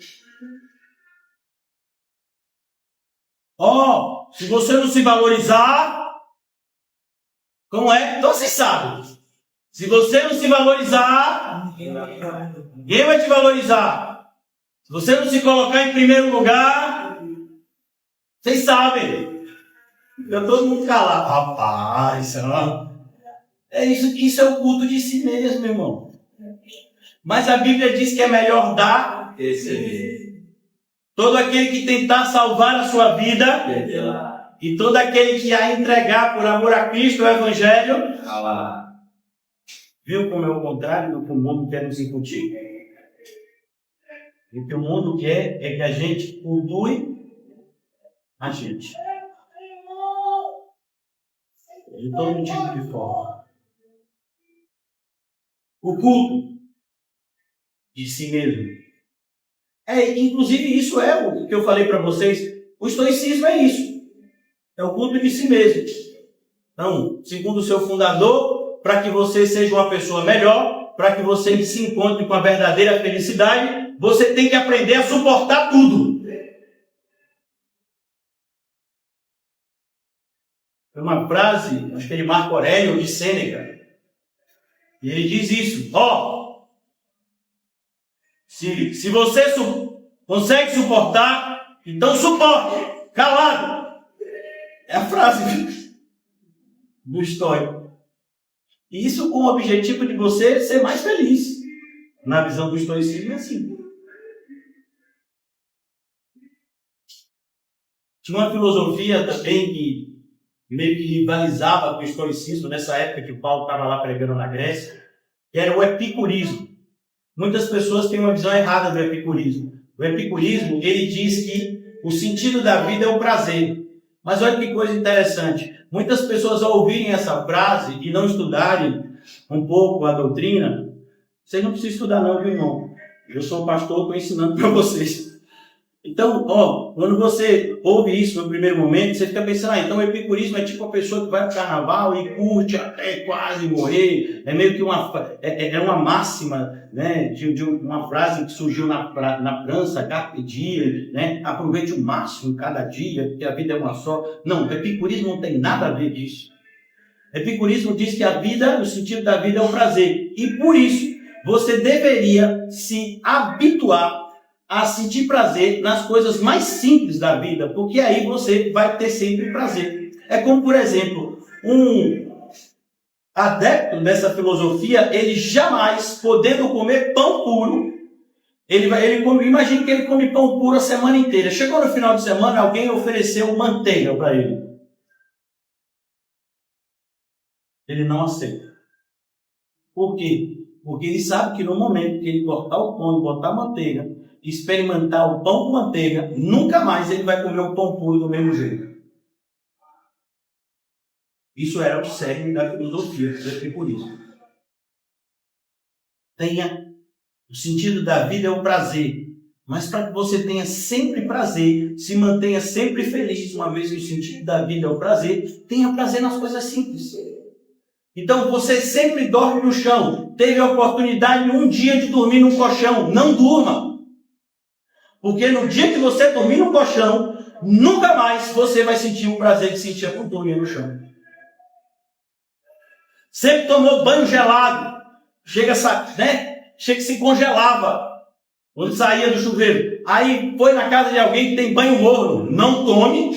Se você não se valorizar, como é? Então você sabe. Se você não se valorizar, ninguém vai te valorizar. Se você não se colocar em primeiro lugar, vocês sabem. Eu todo mundo calado. Rapaz, isso é o culto de si mesmo, irmão. Mas a Bíblia diz que é melhor dar todo aquele que tentar salvar a sua vida e todo aquele que a entregar por amor a Cristo, o Evangelho. Viu como é o contrário do que o mundo quer nos incutir? O que o mundo quer é que a gente cultue a gente. De todo tipo de forma. O culto de si mesmo. Inclusive, isso é o que eu falei para vocês. O estoicismo é isso. É o culto de si mesmo. Então, segundo o seu fundador, para que você seja uma pessoa melhor, para que você se encontre com a verdadeira felicidade, você tem que aprender a suportar tudo. É uma frase, acho que é de Marco Aurélio, de Sêneca. E ele diz isso. Se você consegue suportar, então suporte. Calado. É a frase do estoico. E isso com o objetivo de você ser mais feliz. Na visão do estoicismo é assim. Tinha uma filosofia também que meio que rivalizava com o estoicismo nessa época que o Paulo estava lá pregando na Grécia, que era o epicurismo. Muitas pessoas têm uma visão errada do epicurismo. O epicurismo, ele diz que o sentido da vida é o prazer. Mas olha que coisa interessante. Muitas pessoas, ao ouvirem essa frase e não estudarem um pouco a doutrina, vocês não precisam estudar não, viu, irmão? Eu sou pastor, estou ensinando para vocês. Então, quando você ouve isso no primeiro momento, você fica pensando, então o epicurismo é tipo a pessoa que vai para o carnaval e curte até quase morrer. É meio que uma máxima, né, de uma frase que surgiu na França, carpe diem, né, aproveite o máximo cada dia, porque a vida é uma só. Não, o epicurismo não tem nada a ver disso. O epicurismo diz que a vida, o sentido da vida é o prazer. E por isso, você deveria se habituar a sentir prazer nas coisas mais simples da vida, porque aí você vai ter sempre prazer. É como, por exemplo, um adepto dessa filosofia, ele jamais, podendo comer pão puro, imagine que ele come pão puro a semana inteira. Chegou no final de semana, alguém ofereceu manteiga para ele. Ele não aceita. Por quê? Porque ele sabe que no momento que ele cortar o pão e botar a manteiga, experimentar o pão com manteiga, nunca mais ele vai comer o pão puro do mesmo jeito. Isso era o cerne da filosofia do epicurismo. O sentido da vida é o prazer. Mas para que você tenha sempre prazer, se mantenha sempre feliz, uma vez que o sentido da vida é o prazer, tenha prazer nas coisas simples. Então você sempre dorme no chão. Teve a oportunidade um dia de dormir no colchão. Não durma. Porque no dia que você dormir no colchão, nunca mais você vai sentir o prazer que sentia por dormir no chão. Sempre tomou banho gelado. Chega que se congelava quando saía do chuveiro. Aí foi na casa de alguém que tem banho morno. Não tome,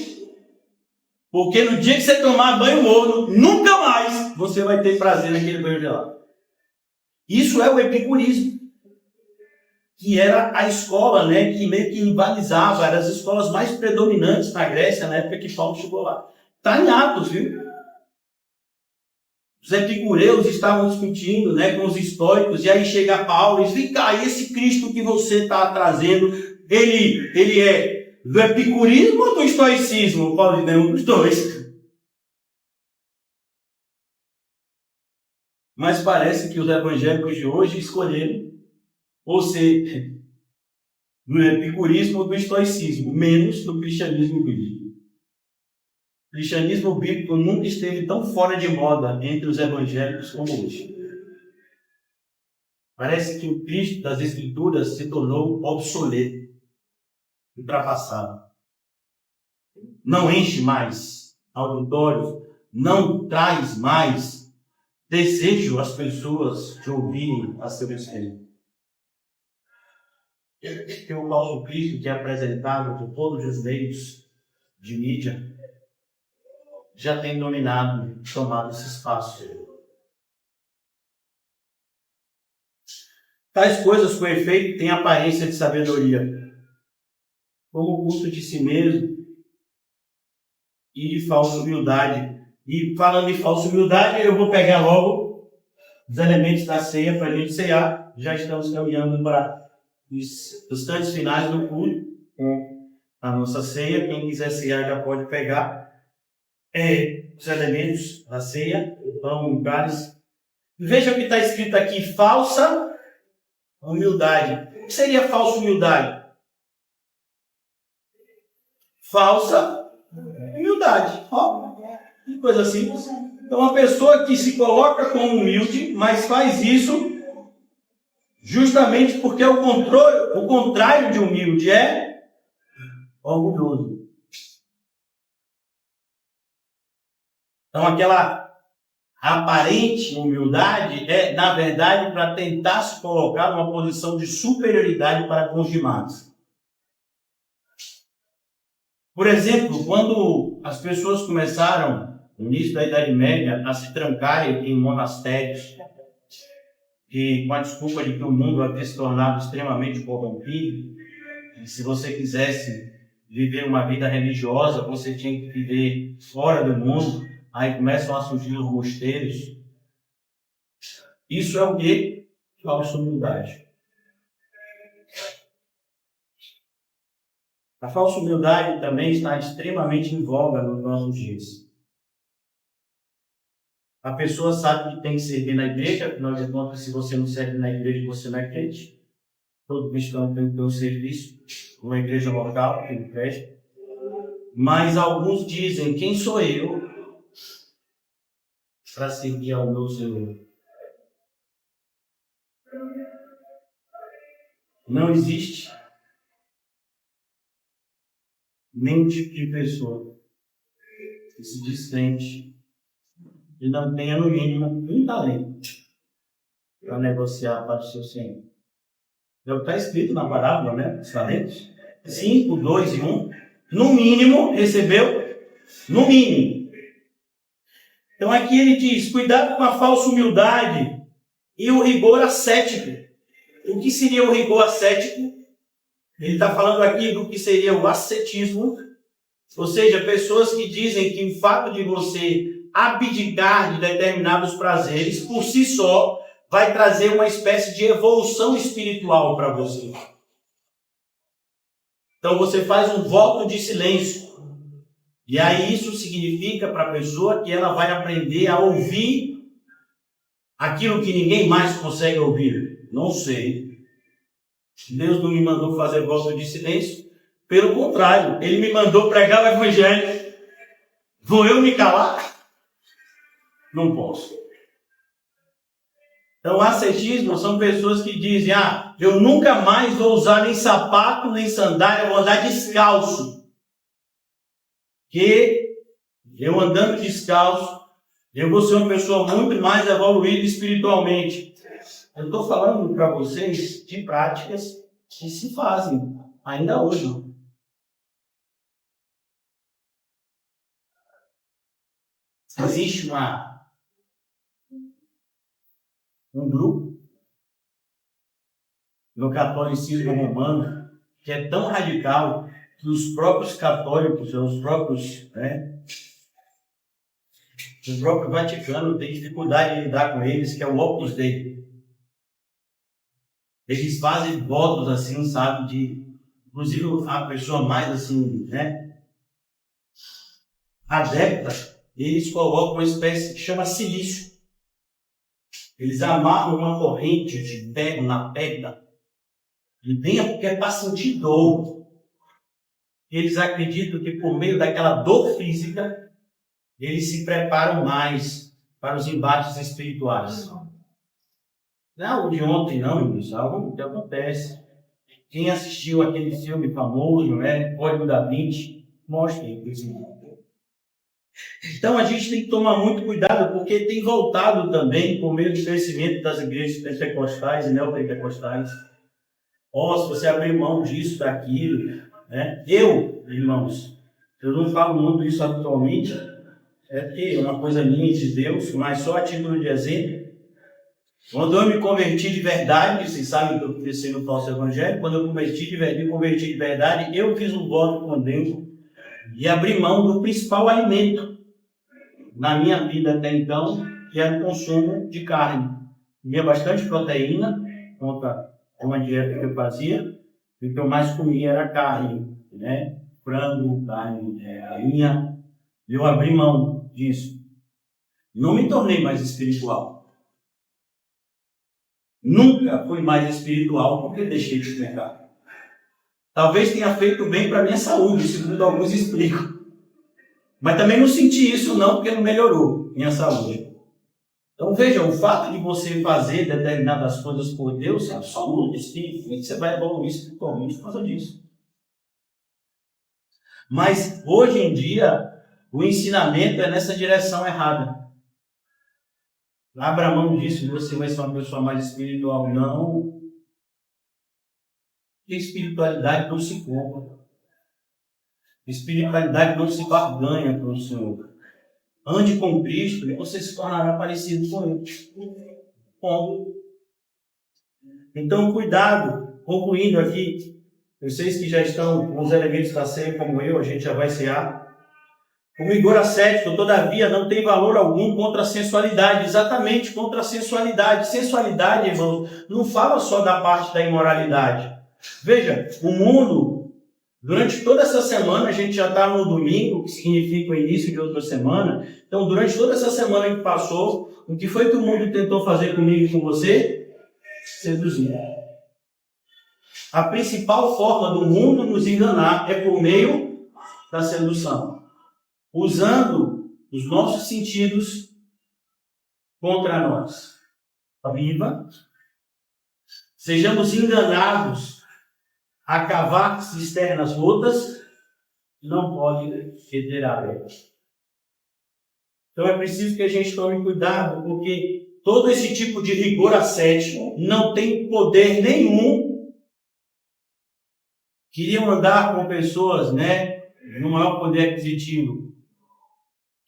porque no dia que você tomar banho morno, nunca mais você vai ter prazer naquele banho gelado. Isso é o epicurismo, que era a escola, né, que meio que rivalizava, eram as escolas mais predominantes na Grécia na época que Paulo chegou lá. Está em Atos, viu? Os epicureus estavam discutindo, né, com os estoicos, e aí chega Paulo e diz: vem cá, esse Cristo que você está trazendo, ele é do epicurismo ou do estoicismo? Paulo diz: nenhum dos dois. Mas parece que os evangélicos de hoje escolheram ou ser do epicurismo ou do estoicismo, menos do cristianismo bíblico. O cristianismo bíblico nunca esteve tão fora de moda entre os evangélicos como hoje. Parece que o Cristo das Escrituras se tornou obsoleto, ultrapassado. Não enche mais auditórios, não traz mais desejo às pessoas de ouvirem a seu respeito. Que o nosso Cristo, que é apresentado por todos os meios de mídia, já tem dominado, tomado esse espaço. Tais coisas, com efeito, têm aparência de sabedoria, como o culto de si mesmo e de falsa humildade. E falando de falsa humildade, eu vou pegar logo os elementos da ceia para a gente ceiar. Já estamos caminhando para os instantes finais do culto com a nossa ceia. Quem quiser ceiar já pode pegar os elementos da ceia, o pão, o cálice. Veja o que está escrito aqui: falsa humildade. O que seria falsa humildade? Falsa humildade. Ó, que coisa simples. Então, uma pessoa que se coloca como humilde, mas faz isso justamente porque o contrário de humilde é orgulhoso. Então, aquela aparente humildade é, na verdade, para tentar se colocar numa posição de superioridade para com os demais. Por exemplo, quando as pessoas começaram, no início da Idade Média, a se trancarem em monastérios, e com a desculpa de que o mundo havia se tornado extremamente corrompido, e se você quisesse viver uma vida religiosa, você tinha que viver fora do mundo. Aí começam a surgir os mosteiros. Isso é o quê? Falsa humildade. A falsa humildade também está extremamente em voga nos nossos dias. A pessoa sabe que tem que servir na igreja, afinal de contas, se você não serve na igreja, você não é crente. Todo cristão tem que ter um serviço, uma igreja local, tem festa. Mas alguns dizem: quem sou eu para servir ao meu Senhor? Não existe nenhum tipo de pessoa que se diz crente e não tenha, no mínimo, um talento para negociar para o seu Senhor. É o que está escrito na parábola, né? Os talentos. 5, 2 e 1. No mínimo, recebeu. No mínimo. Então aqui ele diz: cuidado com a falsa humildade e o rigor ascético. O que seria o rigor ascético? Ele está falando aqui do que seria o ascetismo, ou seja, pessoas que dizem que o fato de você abdicar de determinados prazeres, por si só, vai trazer uma espécie de evolução espiritual para você. Então você faz um voto de silêncio. E aí isso significa para a pessoa que ela vai aprender a ouvir aquilo que ninguém mais consegue ouvir. Não sei. Deus não me mandou fazer voto de silêncio. Pelo contrário, Ele me mandou pregar o Evangelho. Vou eu me calar? Não posso. Então, ascetismo são pessoas que dizem: eu nunca mais vou usar nem sapato, nem sandália, vou andar descalço. Que eu andando descalço, Eu vou ser uma pessoa muito mais evoluída espiritualmente. Eu estou falando para vocês de práticas que se fazem ainda hoje. Existe um grupo no catolicismo romano que é tão radical que os próprios católicos, o próprio Vaticano tem dificuldade de lidar com eles, que é o Opus Dei. Eles fazem votos assim, sabe, inclusive a pessoa mais assim, adepta, eles colocam uma espécie que chama silício. Eles amarram uma corrente de ferro na pedra e bem porque é para sentir dor. Eles acreditam que por meio daquela dor física, eles se preparam mais para os embates espirituais. Não, de ontem não, isso é algo que acontece. Quem assistiu aquele filme famoso, Código da Vinci, mostra isso. Então a gente tem que tomar muito cuidado, porque tem voltado também, por meio do crescimento das igrejas pentecostais e neopentecostais. Se você abrir mão disso, daquilo, irmãos, eu não falo muito isso atualmente, é uma coisa minha de Deus, mas só a título de exemplo. Quando eu me converti de verdade, vocês sabem que eu cresci no falso evangelho, quando eu me converti de verdade, eu fiz um voto com Deus e abri mão do principal alimento na minha vida até então, que era o consumo de carne. Comia bastante proteína, contra uma dieta que eu fazia, e o que eu mais comia era carne, frango, carne, galinha. Eu abri mão disso. Não me tornei mais espiritual. Nunca fui mais espiritual porque deixei de pecar. Talvez tenha feito bem para a minha saúde, segundo alguns explicam. Mas também não senti isso não, porque não melhorou minha saúde. Então veja, o fato de você fazer determinadas coisas por Deus é só um espírito, e você vai evoluir espiritualmente por causa disso. Mas hoje em dia, o ensinamento é nessa direção errada. Abra mão disso, você vai ser uma pessoa mais espiritual. Não. Espiritualidade não se compra. Espiritualidade não se barganha com o Senhor. Ande com Cristo e você se tornará parecido com Ele. Bom. Então, cuidado. Concluindo aqui, vocês que já estão com os elementos da ceia como eu, a gente já vai cear. O rigor ascético, todavia, não tem valor algum contra a sensualidade. Exatamente, contra a sensualidade. Sensualidade, irmão, não fala só da parte da imoralidade. Veja, o mundo, durante toda essa semana, a gente já está no domingo, que significa o início de outra semana. Então, durante toda essa semana que passou, o que foi que o mundo tentou fazer comigo e com você? Seduzir. A principal forma do mundo nos enganar é por meio da sedução. Usando os nossos sentidos contra nós. Viva. Sejamos enganados a cavar cisternas rotas, não pode reter água. Então é preciso que a gente tome cuidado, porque todo esse tipo de rigor ascético não tem poder nenhum. Queriam andar com pessoas, no maior poder aquisitivo.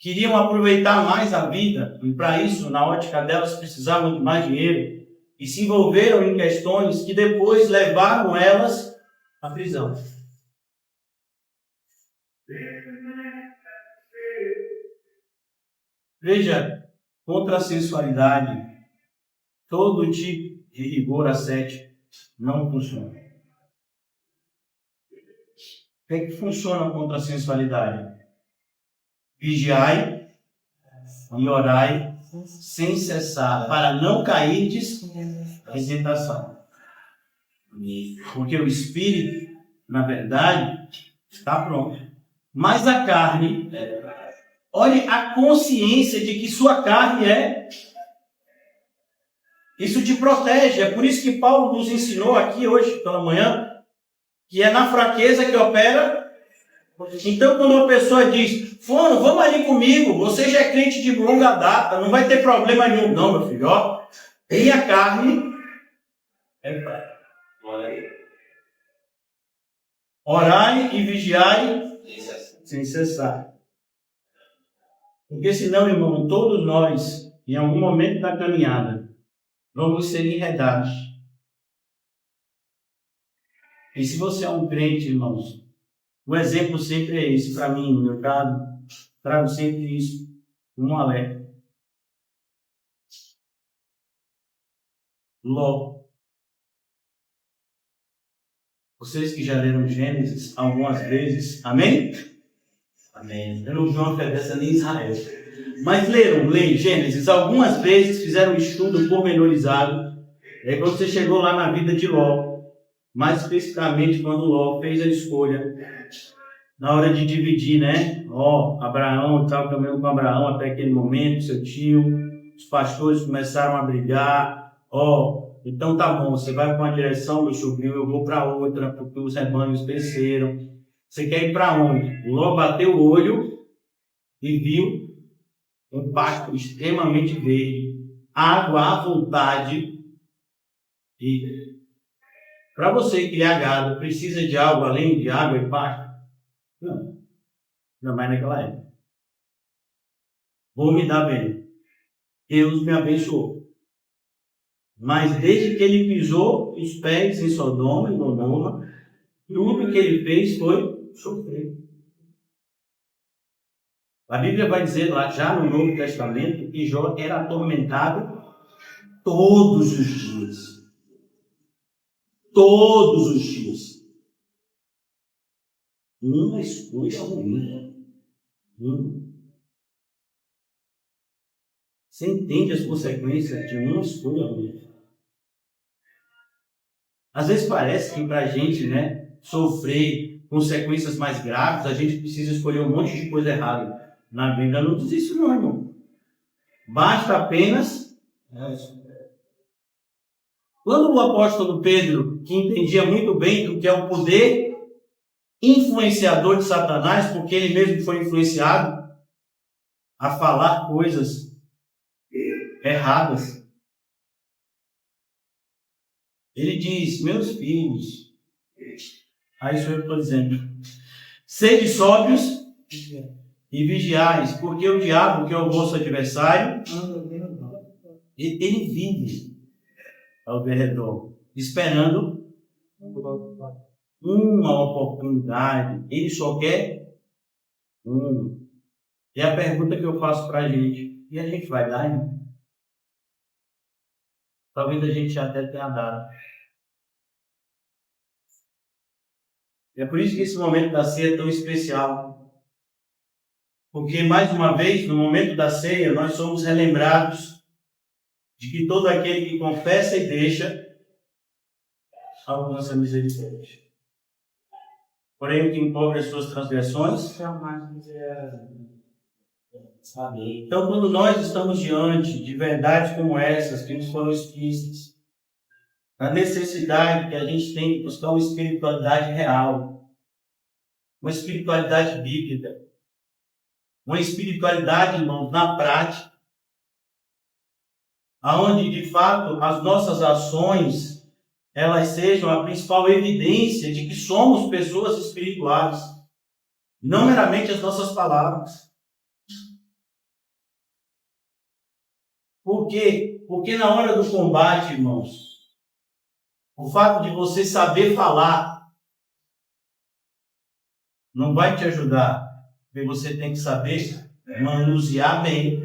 Queriam aproveitar mais a vida, e para isso, na ótica delas, precisavam de mais dinheiro, e se envolveram em questões que depois levaram elas à prisão. Veja, contra a sensualidade, todo tipo de rigor ascético não funciona. O que é que funciona contra a sensualidade? Vigiai e orai sem cessar, para não cairdes em tentação. Porque o espírito, na verdade, está pronto. Mas a carne, olhe a consciência de que sua carne isso te protege. É por isso que Paulo nos ensinou aqui hoje pela manhã, que é na fraqueza que opera Então, quando uma pessoa diz, Fulano, vamos ali comigo, você já é crente de longa data, não vai ter problema nenhum. Não, meu filho, ó, tem a carne, é fraca. Orai e vigiai sem cessar. Porque senão, irmão, todos nós, em algum momento da caminhada, vamos ser enredados. E se você é um crente, irmãos, o exemplo sempre é esse, para mim, no meu caso, trago sempre isso, um alerta. Ló. Vocês que já leram Gênesis algumas vezes, amém? Amém. Eu não vi uma fé dessa nem em Israel. Mas leram Gênesis algumas vezes, fizeram um estudo pormenorizado. E aí quando você chegou lá na vida de Ló, mais especificamente quando Ló fez a escolha, na hora de dividir, né? Abraão estava caminhando com Abraão até aquele momento, seu tio, os pastores começaram a brigar, então tá bom, você vai para uma direção, meu sobrinho, eu vou para outra, porque os rebanhos desceram. Você quer ir para onde? Ló bateu o olho e viu um pasto extremamente verde, água à vontade. E para você criar gado, precisa de algo além de água e pasto? Não, não mais naquela época. Vou me dar bem. Deus me abençoou. Mas desde que ele pisou os pés em Sodoma e Gomorra, tudo que ele fez foi sofrer. A Bíblia vai dizer lá, já no Novo Testamento, que Jó era atormentado todos os dias. Todos os dias. Uma escolha ruim. Você entende as consequências de uma escolha ruim? Às vezes parece que para a gente, sofrer consequências mais graves, a gente precisa escolher um monte de coisa errada. Na Bíblia não diz isso não, irmão. Basta apenas... Quando o apóstolo Pedro, que entendia muito bem o que é o poder influenciador de Satanás, porque ele mesmo foi influenciado a falar coisas erradas, ele diz, meus filhos, aí isso eu estou dizendo, sede sóbrios e vigiais, porque o diabo, que é o vosso adversário, ele vive ao redor, esperando uma oportunidade. Ele só quer uma. E a pergunta que eu faço para a gente, e a gente vai dar, irmão? Talvez a gente até tenha dado. É por isso que esse momento da ceia é tão especial. Porque, mais uma vez, no momento da ceia, nós somos relembrados de que todo aquele que confessa e deixa, alcança a misericórdia. Porém, o que encobre as suas transgressões, então, quando nós estamos diante de verdades como essas, que nos foram explícitas, a necessidade que a gente tem de buscar uma espiritualidade real, uma espiritualidade bíblica, uma espiritualidade, irmãos, na prática, aonde de fato as nossas ações elas sejam a principal evidência de que somos pessoas espirituais, não meramente as nossas palavras. Por quê? Porque na hora do combate, irmãos, o fato de você saber falar não vai te ajudar, porque você tem que saber manusear bem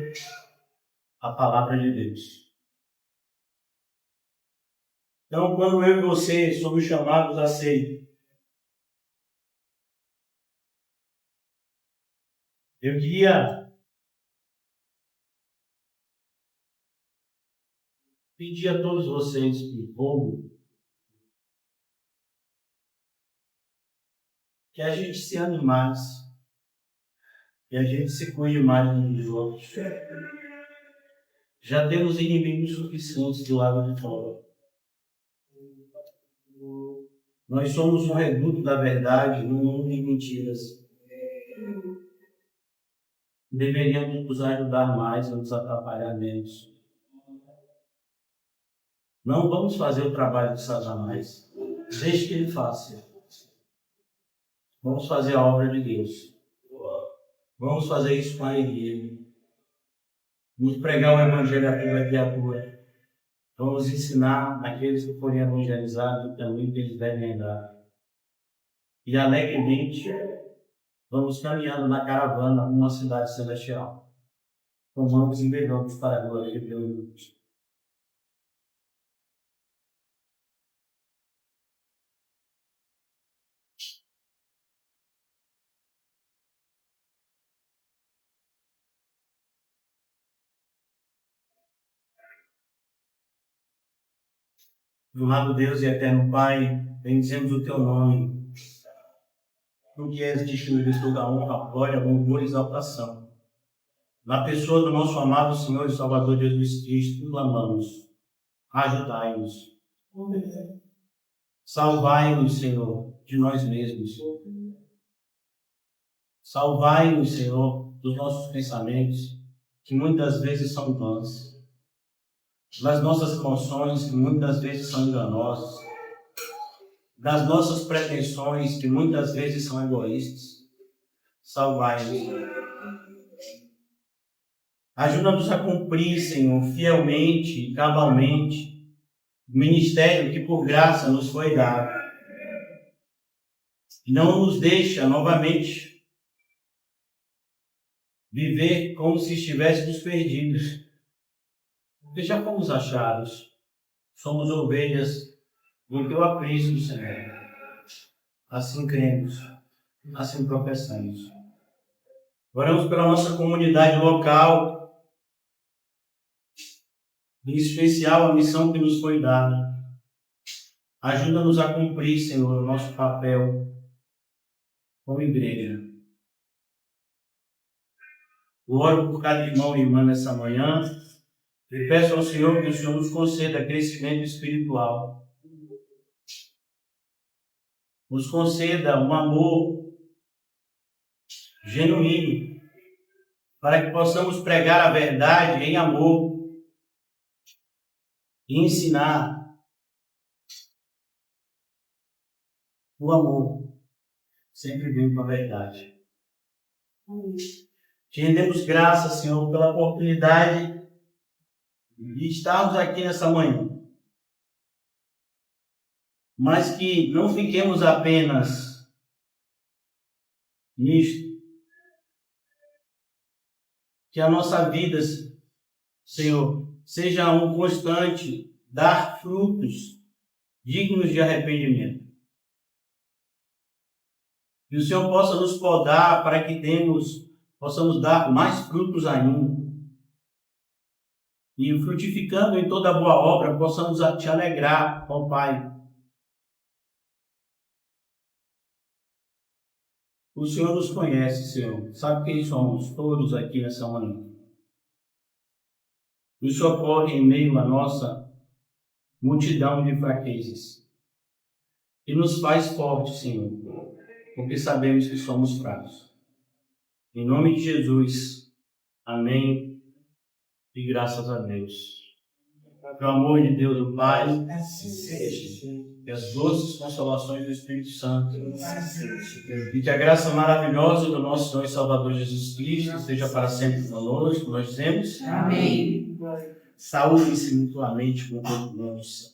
a palavra de Deus. Então, quando eu e você somos chamados a ceia, eu queria pedir a todos vocês, o povo, que a gente se ame mais, que a gente se cuide mais uns dos outros. Já temos inimigos suficientes do lado de fora. Nós somos um reduto da verdade num mundo de mentiras. deveríamos nos ajudar mais e nos atrapalhar menos. Não vamos fazer o trabalho de Satanás. Deixe que ele faça. Vamos fazer a obra de Deus. Vamos fazer isso com alegria. Vamos pregar o Evangelho a toda criatura. Vamos ensinar aqueles que forem evangelizados o caminho que eles devem andar. E alegremente vamos caminhando na caravana rumo à cidade celestial. Tomamos e beijamos para a glória de Deus. Amado Deus e eterno Pai, bendizemos o Teu nome. Tu que és destituído de toda a honra, glória, louvor e exaltação. Na pessoa do nosso amado Senhor e Salvador Jesus Cristo, clamamos. Ajudai-nos. Salvai-nos, Senhor, de nós mesmos. Salvai-nos, Senhor, dos nossos pensamentos, que muitas vezes são vãos. Das nossas emoções, que muitas vezes são enganosas, das nossas pretensões, que muitas vezes são egoístas. Salvai-nos. Ajuda-nos a cumprir, Senhor, fielmente e cabalmente o ministério que por graça nos foi dado. Não nos deixa novamente viver como se estivéssemos perdidos. Porque já fomos achados, somos ovelhas do teu aprisco, Senhor. Assim cremos, assim professamos. Oramos pela nossa comunidade local, em especial a missão que nos foi dada. Ajuda-nos a cumprir, Senhor, o nosso papel como igreja. Oro por cada irmão e irmã nessa manhã. E peço ao Senhor que o Senhor nos conceda crescimento espiritual. Nos conceda um amor genuíno, para que possamos pregar a verdade em amor e ensinar o amor. Sempre vem com a verdade. Te rendemos graças, Senhor, pela oportunidade de estarmos aqui nessa manhã, mas que não fiquemos apenas nisto, que a nossa vida, Senhor, seja um constante dar frutos dignos de arrependimento. Que o Senhor possa nos podar para que possamos dar mais frutos ainda. E frutificando em toda boa obra, possamos te alegrar, ó Pai. O Senhor nos conhece, Senhor. Sabe quem somos todos aqui nessa manhã. O Senhor corre em meio à nossa multidão de fraquezas. E nos faz fortes, Senhor, porque sabemos que somos fracos. Em nome de Jesus. Amém. E graças a Deus. Que o amor de Deus, o Pai, e as doces consolações do Espírito Santo, e que a graça maravilhosa do nosso Senhor e Salvador Jesus Cristo esteja para sempre conosco. Nós dizemos amém. Saúde-se mutuamente com todos nós.